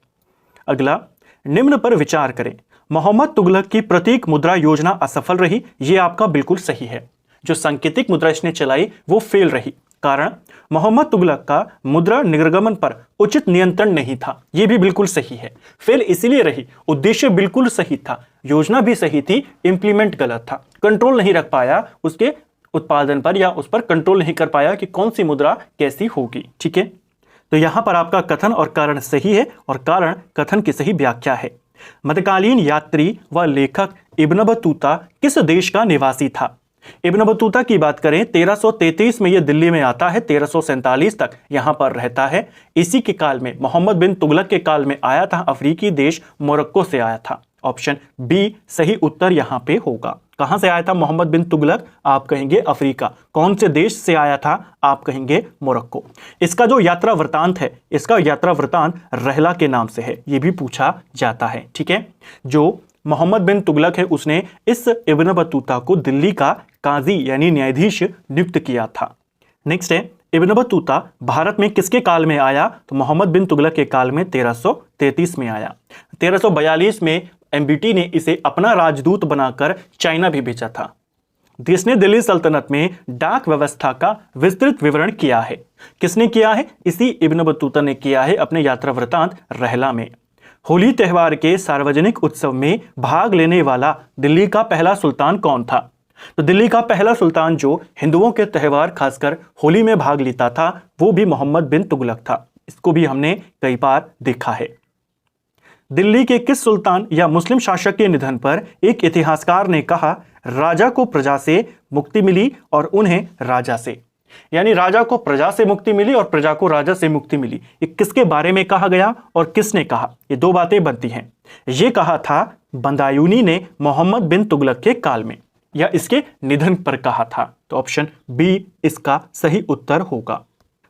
अगला, निम्न पर विचार करें। मोहम्मद तुगलक की प्रतीक मुद्रा योजना असफल रही। यह आपका बिल्कुल सही है। जो सांकेतिक मुद्रा इसने चलाई वो फेल रही। कारण, मोहम्मद तुगलक का मुद्रा निर्गमन पर उचित नियंत्रण नहीं था। यह भी बिल्कुल सही है। फेल इसलिए रही, उद्देश्य बिल्कुल सही था, योजना भी सही थी, इंप्लीमेंट गलत था। कंट्रोल नहीं रख पाया उसके उत्पादन पर, या उस पर कंट्रोल नहीं कर पाया कि कौन सी मुद्रा कैसी होगी। ठीक है, तो यहां पर आपका कथन और कारण सही है, और कारण कथन की सही व्याख्या है। मध्यकालीन यात्री व लेखक इब्न बतूता किस देश का निवासी था? इब्न बतूता की बात करें, 1333 में यह दिल्ली में आता है, 1347 तक यहां पर रहता है। इसी के काल में, मोहम्मद बिन तुगलक के काल में आया था। अफ्रीकी देश मोरक्को से आया था। ऑप्शन बी सही उत्तर यहां पे होगा। कहां से आया था मोहम्मद बिन तुगलक? आप कहेंगे अफ्रीका। कौन से देश से आया था? आप कहेंगे मोरक्को। इसका जो यात्रा वृतांत है, इसका यात्रा वृतांत रहला के नाम से है, यह भी पूछा जाता है। ठीक है, जो मोहम्मद बिन तुगलक है उसने इस इब्न बतूता को दिल्ली का काजी यानी न्यायाधीश नियुक्त किया था। नेक्स्ट है, इब्न बतूता भारत में किसके काल में आया? तो मोहम्मद बिन तुगलक के काल में 1333 में आया। 1342 में एमबीटी ने इसे अपना राजदूत बनाकर चाइना भी भेजा था। जिसने दिल्ली सल्तनत में डाक व्यवस्था का विस्तृत विवरण किया है। किसने किया है? इसी इब्न बतूता ने किया है अपने यात्रा वृतांत रहला में। होली त्योहार के सार्वजनिक उत्सव में भाग लेने वाला दिल्ली का पहला सुल्तान कौन था? तो दिल्ली का पहला सुल्तान जो हिंदुओं के त्यौहार खासकर होली में भाग लेता था वो भी मोहम्मद बिन तुगलक था। इसको भी हमने कई बार देखा है। दिल्ली के किस सुल्तान या मुस्लिम शासक के निधन पर एक इतिहासकार ने कहा, राजा को प्रजा से मुक्ति मिली और उन्हें राजा से, यानी राजा को प्रजा से मुक्ति मिली और प्रजा को राजा से मुक्ति मिली। ये किसके बारे में कहा गया और किसने कहा? ये दो बातें बनती हैं। ये कहा था बदायूनी ने मोहम्मद बिन तुगलक के काल में, या इसके निधन पर कहा था। तो ऑप्शन बी इसका सही उत्तर होगा।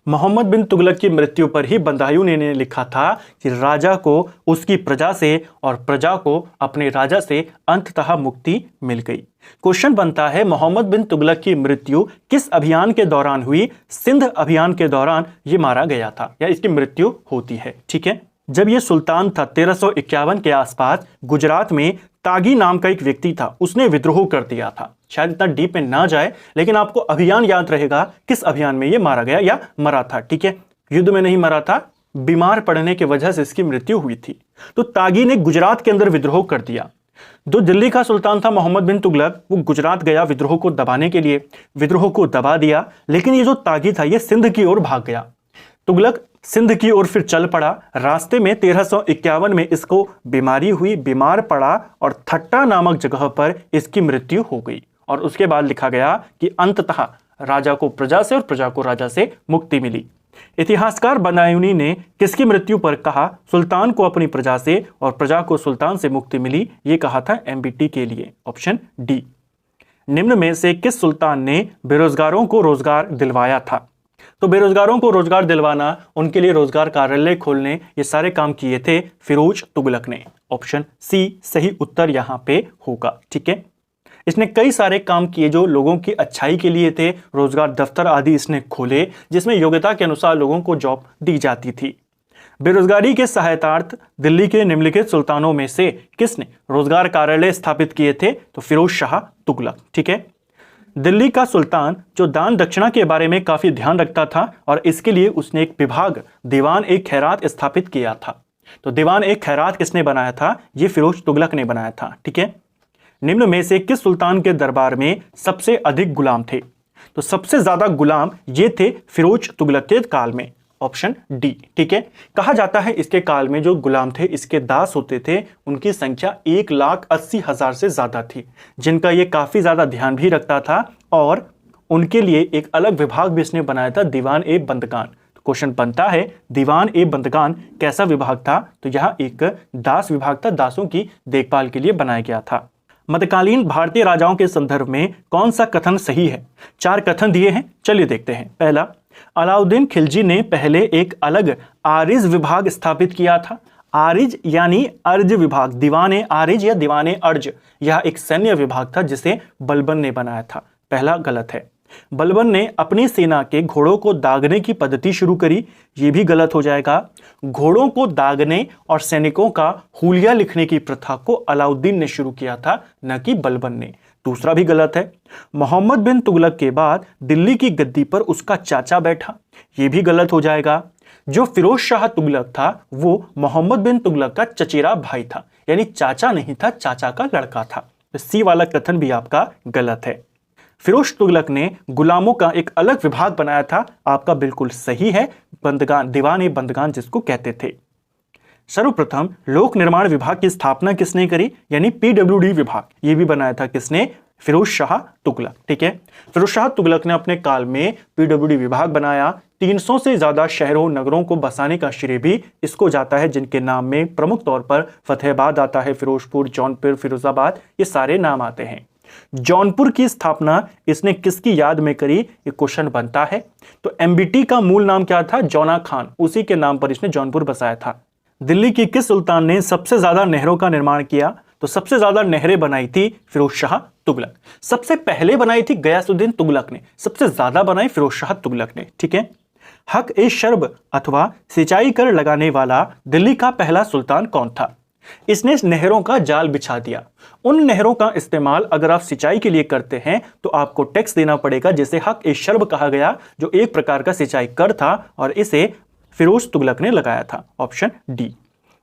मोहम्मद बिन तुगलक की मृत्यु पर ही बदायूनी ने लिखा था कि राजा को उसकी प्रजा से और प्रजा को अपने राजा से अंततः मुक्ति मिल गई। क्वेश्चन बनता है, मोहम्मद बिन तुगलक की मृत्यु किस अभियान के दौरान हुई? सिंध अभियान के दौरान ये मारा गया था, या इसकी मृत्यु होती है। ठीक है, जब ये सुल्तान था 1351 के आसपास, गुजरात में तागी नाम का एक व्यक्ति था, उसने विद्रोह कर दिया था। शायद इतना डीप में ना जाए, लेकिन आपको अभियान याद रहेगा किस अभियान में ये मारा गया या मरा था। ठीक है, युद्ध में नहीं मरा था, बीमार पड़ने की वजह से इसकी मृत्यु हुई थी। तो तागी ने गुजरात के अंदर विद्रोह कर दिया। जो दिल्ली का सुल्तान था मोहम्मद बिन तुगलक, वो गुजरात गया विद्रोह को दबाने के लिए, विद्रोह को दबा दिया। लेकिन ये जो तागी था ये सिंध की ओर भाग गया। तुगलक सिंध की ओर फिर चल पड़ा। रास्ते में 1351 में इसको बीमारी हुई, बीमार पड़ा और थट्टा नामक जगह पर इसकी मृत्यु हो गई। और उसके बाद लिखा गया कि अंततः राजा को प्रजा से और प्रजा को राजा से मुक्ति मिली। इतिहासकार बदायूनी ने किसकी मृत्यु पर कहा सुल्तान को अपनी प्रजा से और प्रजा को सुल्तान से मुक्ति मिली? ये कहा था एमबीटी के लिए, ऑप्शन डी। निम्न में से किस सुल्तान ने बेरोजगारों को रोजगार दिलवाया था? तो बेरोजगारों को रोजगार दिलवाना, उनके लिए रोजगार कार्यालय खोलने, ये सारे काम किए थे फिरोज तुगलक ने, ऑप्शन सी सही उत्तर यहां पे होगा। ठीक है, इसने कई सारे काम किए जो लोगों की अच्छाई के लिए थे। रोजगार दफ्तर आदि इसने खोले जिसमें योग्यता के अनुसार लोगों को जॉब दी जाती थी। बेरोजगारी के सहायतार्थ दिल्ली के निम्नलिखित सुल्तानों में से किसने रोजगार कार्यालय स्थापित किए थे? तो फिरोज शाह तुगलक। ठीक है, दिल्ली का सुल्तान जो दान दक्षिणा के बारे में काफी ध्यान रखता था और इसके लिए उसने एक विभाग दीवान ए खैरात स्थापित किया था। तो दीवान ए खैरात किसने बनाया था? ये फिरोज तुगलक ने बनाया था। ठीक है, निम्न में से किस सुल्तान के दरबार में सबसे अधिक गुलाम थे? तो सबसे ज्यादा गुलाम ये थे फिरोज तुगलक के काल में, ऑप्शन डी। ठीक है, कहा जाता है इसके काल में जो गुलाम थे, इसके दास होते थे, उनकी संख्या 1,80,000 से ज्यादा थी, जिनका ये काफी ज्यादा ध्यान भी रखता था और उनके लिए एक अलग विभाग भी इसने बनाया था, दीवान ए बंदगान। तो क्वेश्चन बनता है दीवान ए बंदगान कैसा विभाग था? तो यह एक दास विभाग था, दासों की देखभाल के लिए बनाया गया था। मध्यकालीन भारतीय राजाओं के संदर्भ में कौन सा कथन सही है? 4 कथन दिए हैं, चलिए देखते हैं। पहला, अलाउद्दीन खिलजी ने पहले एक अलग आरिज विभाग स्थापित किया था। आरिज यानी अर्ज विभाग, दीवाने आरिज या दीवाने अर्ज, यह एक सैन्य विभाग था जिसे बलबन ने बनाया था। पहला गलत है। बलबन ने अपनी सेना के घोड़ों को दागने की पद्धति शुरू करी, यह भी गलत हो जाएगा। घोड़ों को दागने और सैनिकों का हुलिया लिखने की प्रथा को अलाउद्दीन ने शुरू किया था, न कि बलबन ने। दूसरा भी गलत है। मोहम्मद बिन तुगलक के बाद दिल्ली की गद्दी पर उसका चाचा बैठा, यह भी गलत हो जाएगा। जो फिरोज शाह तुगलक था वो मोहम्मद बिन तुगलक का चचेरा भाई था, यानी चाचा नहीं था, चाचा का लड़का था। तो सी वाला कथन भी आपका गलत है। फिरोज तुगलक ने गुलामों का एक अलग विभाग बनाया था, आपका बिल्कुल सही है, बंदगान, दीवान ए बंदगान जिसको कहते थे। सर्वप्रथम लोक निर्माण विभाग की स्थापना किसने करी? यानी पीडब्ल्यूडी विभाग, ये भी बनाया था किसने? फिरोज शाह तुगलक। ठीक है, फिरोज शाह तुगलक ने अपने काल में पीडब्ल्यूडी विभाग बनाया। 300 से ज्यादा शहरों नगरों को बसाने का श्रेय भी इसको जाता है, जिनके नाम में प्रमुख तौर पर फतेहाबाद आता है, फिरोजपुर, जौनपुर, फिरोजाबाद, ये सारे नाम आते हैं। जौनपुर की स्थापना इसने किसकी याद में करी? ये क्वेश्चन बनता है। तो एमबीटी का मूल नाम क्या था? जौना खान, उसी के नाम पर इसने जौनपुर बसाया था। दिल्ली की किस सुल्तान ने सबसे ज्यादा नहरों का निर्माण किया? तो सबसे ज्यादा नहरें बनाई थी फिरोज शाह तुगलक। सबसे पहले बनाई थी गयासुद्दीन तुगलक ने, सबसे ज्यादा बनाई फिरोज शाह तुगलक ने। ठीक है, हक ए शर्ब अथवा सिंचाई कर लगाने वाला दिल्ली का पहला सुल्तान कौन था? इसने नहरों का जाल बिछा दिया। उन नहरों का इस्तेमाल अगर आप सिंचाई के लिए करते हैं तो आपको टैक्स देना पड़ेगा, जिसे हक ए शर्ब कहा गया, जो एक प्रकार का सिंचाई कर था और इसे फिरोज तुगलक ने लगाया था, ऑप्शन डी।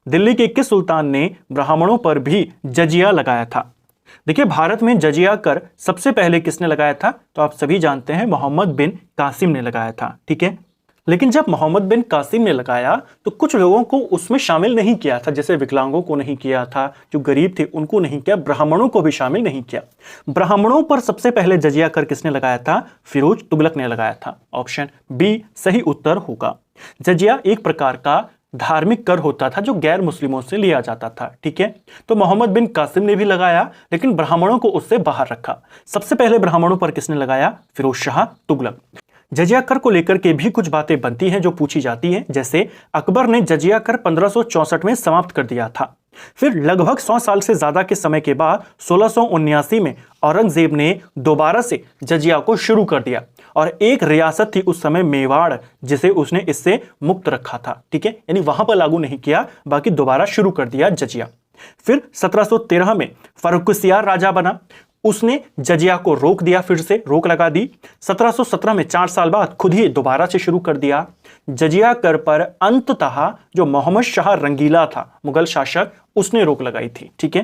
दिल्ली के किस सुल्तान ने ब्राह्मणों पर भी जजिया लगाया था? देखिए, भारत में जजिया कर सबसे पहले किसने लगाया था? तो आप सभी जानते हैं मोहम्मद बिन कासिम ने लगाया था। ठीक है, लेकिन जब मोहम्मद बिन कासिम ने लगाया तो कुछ लोगों को उसमें शामिल नहीं किया था, जैसे विकलांगों को नहीं किया था, जो गरीब थे उनको नहीं किया, ब्राह्मणों को भी शामिल नहीं किया। ब्राह्मणों पर सबसे पहले जजिया कर किसने लगाया था? फिरोज तुगलक ने लगाया था, ऑप्शन बी सही उत्तर होगा। जजिया एक प्रकार का धार्मिक कर होता था जो गैर मुस्लिमों से लिया जाता था। ठीक है, तो मोहम्मद बिन कासिम ने भी लगाया, लेकिन ब्राह्मणों को उससे बाहर रखा। सबसे पहले ब्राह्मणों पर किसने लगाया? फिरोज शाह तुगलक। जजिया कर को लेकर के भी कुछ बातें बनती हैं जो पूछी जाती हैं, जैसे अकबर ने जजिया कर 1564 में समाप्त कर दिया था। फिर लगभग 100 साल से ज्यादा के समय के बाद 1679 में औरंगजेब ने दोबारा से जजिया को शुरू कर दिया और एक रियासत थी उस समय मेवाड़, जिसे उसने इससे मुक्त रखा था। ठीक है, यानी वहां पर लागू नहीं किया, बाकी दोबारा शुरू कर दिया जजिया। फिर 1713 में फर्रुखसियार राजा बना, उसने जजिया को रोक दिया, फिर से रोक लगा दी। 1717 में 4 साल बाद खुद ही दोबारा से शुरू कर दिया। जजिया कर पर अंततः जो मोहम्मद शाह रंगीला था, मुगल शासक, उसने रोक लगाई थी। ठीक है,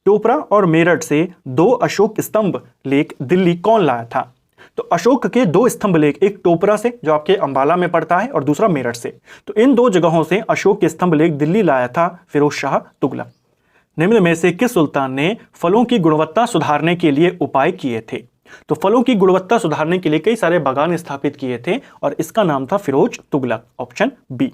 टोपरा और मेरठ से 2 अशोक स्तंभ लेख दिल्ली कौन लाया था? तो अशोक के 2 स्तंभ लेख, एक टोपरा से जो आपके अंबाला में पड़ता है और दूसरा मेरठ से, तो इन 2 जगहों से अशोक के स्तंभ लेख दिल्ली लाया था फिरोज शाह तुगलक। निम्न में से किस सुल्तान ने फलों की गुणवत्ता सुधारने के लिए उपाय किए थे? तो फलों की गुणवत्ता सुधारने के लिए कई सारे बागान स्थापित किए थे और इसका नाम था फिरोज तुगलक, ऑप्शन बी।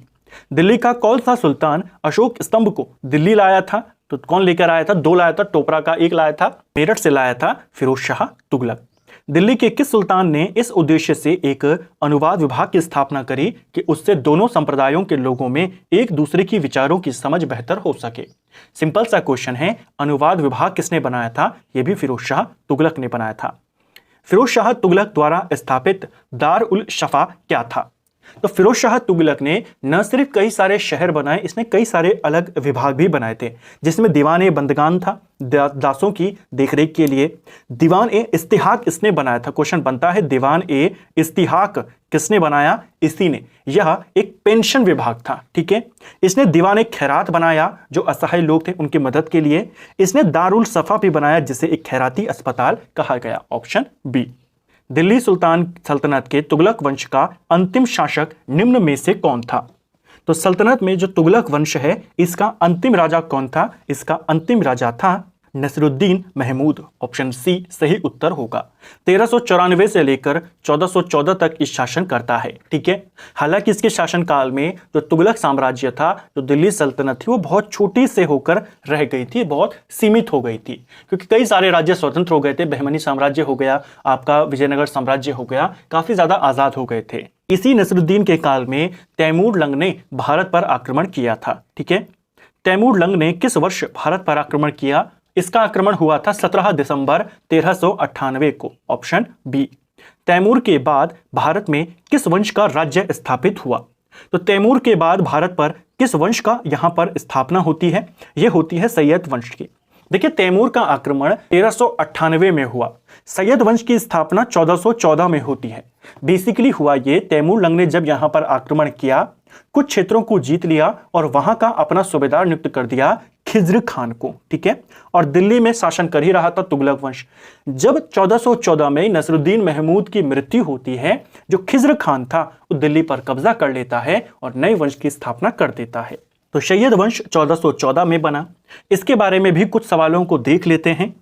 दिल्ली का कौन सा सुल्तान अशोक स्तंभ को दिल्ली लाया था? तो कौन लेकर आया था? 2 लाया था, टोपरा का 1 लाया था, मेरठ से लाया था फिरोज शाह तुगलक। दिल्ली के किस सुल्तान ने इस उद्देश्य से एक अनुवाद विभाग की स्थापना करी कि उससे दोनों संप्रदायों के लोगों में एक दूसरे की विचारों की समझ बेहतर हो सके? सिंपल सा क्वेश्चन है, अनुवाद विभाग किसने बनाया था? यह भी फिरोज शाह तुगलक ने बनाया था। फिरोज शाह तुगलक द्वारा स्थापित दार उल शफा क्या था? तो फिरोज शाह तुगलक ने न सिर्फ कई सारे शहर बनाए, इसने कई सारे अलग विभाग भी बनाए थे, जिसमें दीवान ए बंदगान था दासों की देखरेख के लिए। दीवान ए इस्तिहाक इसने बनाया था। क्वेश्चन बनता है दीवान ए इस्तिहाक किसने बनाया? इसी ने। यह एक पेंशन विभाग था, ठीक है। इसने दीवान ए खैरात बनाया, जो असहाय लोग थे उनकी मदद के लिए। इसने दारुल सफा भी बनाया, जिसे एक खैराती अस्पताल कहा गया, ऑप्शन बी। दिल्ली सुल्तान सल्तनत के तुगलक वंश का अंतिम शासक निम्न में से कौन था? तो सल्तनत में जो तुगलक वंश है, इसका अंतिम राजा कौन था? इसका अंतिम राजा था नसरुद्दीन महमूद, ऑप्शन सी सही उत्तर होगा। 1394 से लेकर 1414 तक इस शासन करता है, ठीक है। हालांकि इसके शासनकाल में जो तुगलक साम्राज्य था, जो दिल्ली सल्तनत थी, वो बहुत छोटी से होकर रह गई थी, बहुत सीमित हो गई थी, क्योंकि कई सारे राज्य स्वतंत्र हो गए थे। बहमनी साम्राज्य हो गया, आपका विजयनगर साम्राज्य हो गया, काफी ज्यादा आजाद हो गए थे। इसी नसरुद्दीन के काल में तैमूर लंग ने भारत पर आक्रमण किया था, ठीक है। तैमूर लंग ने किस वर्ष भारत पर आक्रमण किया? इसका आक्रमण हुआ था 17 दिसंबर 1398 को, ऑप्शन बी। तैमूर के बाद भारत में किस वंश का राज्य स्थापित हुआ? तो तैमूर के बाद भारत पर किस वंश का यहां पर स्थापना होती है? यह होती है सैयद वंश की। देखिए, तैमूर का आक्रमण 1398 में हुआ, सैयद वंश की स्थापना 1414 में होती है। बेसिकली हुआ ये, तैमूर लंग ने जब यहां पर आक्रमण किया, कुछ क्षेत्रों को जीत लिया और वहां का अपना सूबेदार नियुक्त कर दिया खिज्र खान को, ठीक है। और दिल्ली में शासन कर ही रहा था तुगलक वंश। जब 1414 में नसरुद्दीन महमूद की मृत्यु होती है, जो खिज्र खान था वो दिल्ली पर कब्जा कर लेता है और नए वंश की स्थापना कर देता है। तो सैयद वंश 1414 में बना। इसके बारे में भी कुछ सवालों को देख लेते हैं।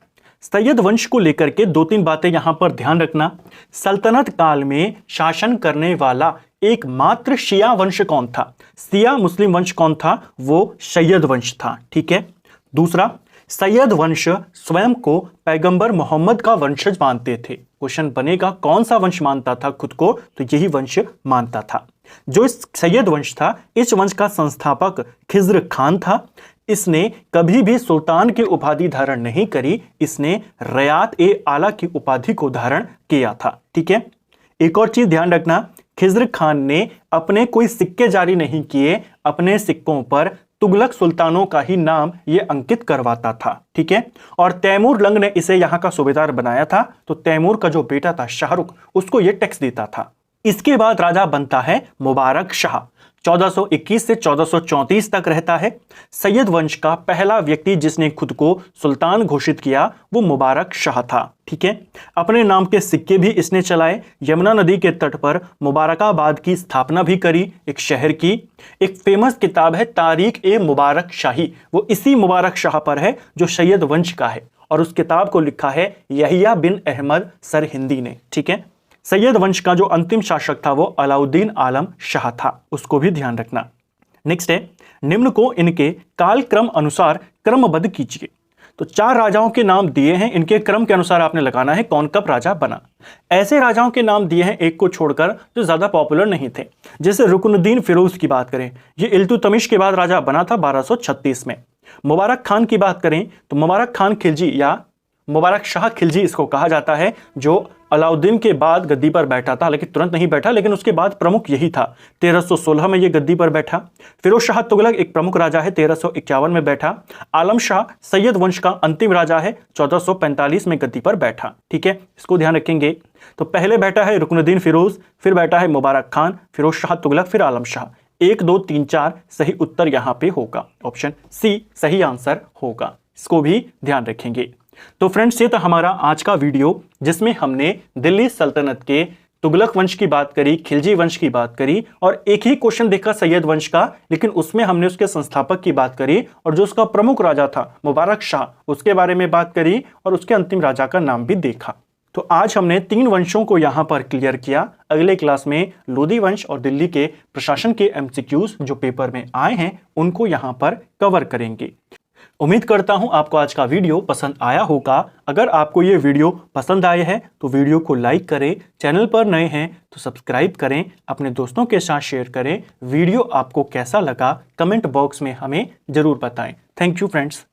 सैयद वंश को लेकर के 2-3 बातें यहां पर ध्यान रखना। सल्तनत काल में शासन करने वाला एकमात्र शिया वंश कौन था? शिया मुस्लिम वंश कौन था? वो सैयद वंश था, ठीक है। दूसरा, सैयद वंश स्वयं को पैगंबर मोहम्मद का वंशज मानते थे। क्वेश्चन बनेगा कौन सा वंश मानता था खुद को? तो यही वंश मानता था। जो इस सैयद वंश था, इस वंश का संस्थापक खिज्र खान था। इसने कभी भी सुल्तान की उपाधि धारण नहीं करी, इसने रयात ए आला की उपाधि को धारण किया था, ठीक है। एक और चीज ध्यान रखना, खिज्र खान ने अपने कोई सिक्के जारी नहीं किए, अपने सिक्कों पर तुगलक सुल्तानों का ही नाम ये अंकित करवाता था, ठीक है। और तैमूर लंग ने इसे यहाँ का सूबेदार बनाया था, तो तैमूर का जो बेटा था शाहरुख, उसको ये टैक्स देता था। इसके बाद राजा बनता है मुबारक शाह, 1421 से 1434 तक रहता है। सैयद वंश का पहला व्यक्ति जिसने खुद को सुल्तान घोषित किया वो मुबारक शाह था, ठीक है। अपने नाम के सिक्के भी इसने चलाए। यमुना नदी के तट पर मुबारकाबाद की स्थापना भी करी, एक शहर की। एक फेमस किताब है तारीख ए मुबारक शाही, वो इसी मुबारक शाह पर है जो सैयद वंश का है, और उस किताब को लिखा है यहिया बिन अहमद सरहिंदी ने, ठीक है। सैयद वंश का जो अंतिम शासक था वो अलाउद्दीन आलम शाह था, उसको भी ध्यान रखना। नेक्स्ट है, निम्न को इनके कालक्रम अनुसार क्रमबद्ध कीजिए। तो 4 राजाओं के नाम दिए हैं, इनके क्रम के अनुसार आपने लगाना है कौन कब राजा बना। ऐसे राजाओं के नाम दिए हैं एक को छोड़कर जो ज्यादा पॉपुलर नहीं थे। जैसे रुकनुद्दीन फिरोज की बात करें, ये इल्तुतमिश के बाद राजा बना था 1236 में। मुबारक खान की बात करें तो मुबारक खान खिलजी या मुबारक शाह खिलजी इसको कहा जाता है, जो अलाउद्दीन के बाद गद्दी पर बैठा था, लेकिन तुरंत नहीं बैठा, लेकिन उसके बाद प्रमुख यही था। 1316 में ये गद्दी पर बैठा। फिरोज शाह तुगलक एक प्रमुख राजा है, 1351 में बैठा। आलम शाह सैयद वंश का अंतिम राजा है, 1445 में गद्दी पर बैठा, ठीक है, इसको ध्यान रखेंगे। तो पहले बैठा है रुकनुद्दीन फिरोज, फिर बैठा है मुबारक खान, फिरोज शाह तुगलक, फिर आलम शाह। 1, 2, 3, 4 सही उत्तर यहां पे होगा, ऑप्शन सी सही आंसर होगा, इसको भी ध्यान रखेंगे। तो फ्रेंड्स, ये था हमारा आज का वीडियो जिसमें हमने दिल्ली सल्तनत के तुगलक वंश की बात करी, खिलजी वंश की बात करी, और एक ही क्वेश्चन देखा सैयद वंश का, लेकिन उसमें हमने उसके संस्थापक की बात करी और जो उसका प्रमुख राजा था मुबारक शाह, उसके बारे में बात करी और उसके अंतिम राजा का नाम भी देखा। तो आज हमने 3 वंशों को यहां पर क्लियर किया। अगले क्लास में लोधी वंश और दिल्ली के प्रशासन के एमसीक्यूज जो पेपर में आए हैं उनको यहां पर कवर करेंगे। उम्मीद करता हूं आपको आज का वीडियो पसंद आया होगा। अगर आपको ये वीडियो पसंद आए हैं तो वीडियो को लाइक करें, चैनल पर नए हैं तो सब्सक्राइब करें, अपने दोस्तों के साथ शेयर करें। वीडियो आपको कैसा लगा कमेंट बॉक्स में हमें जरूर बताएं। Thank you friends.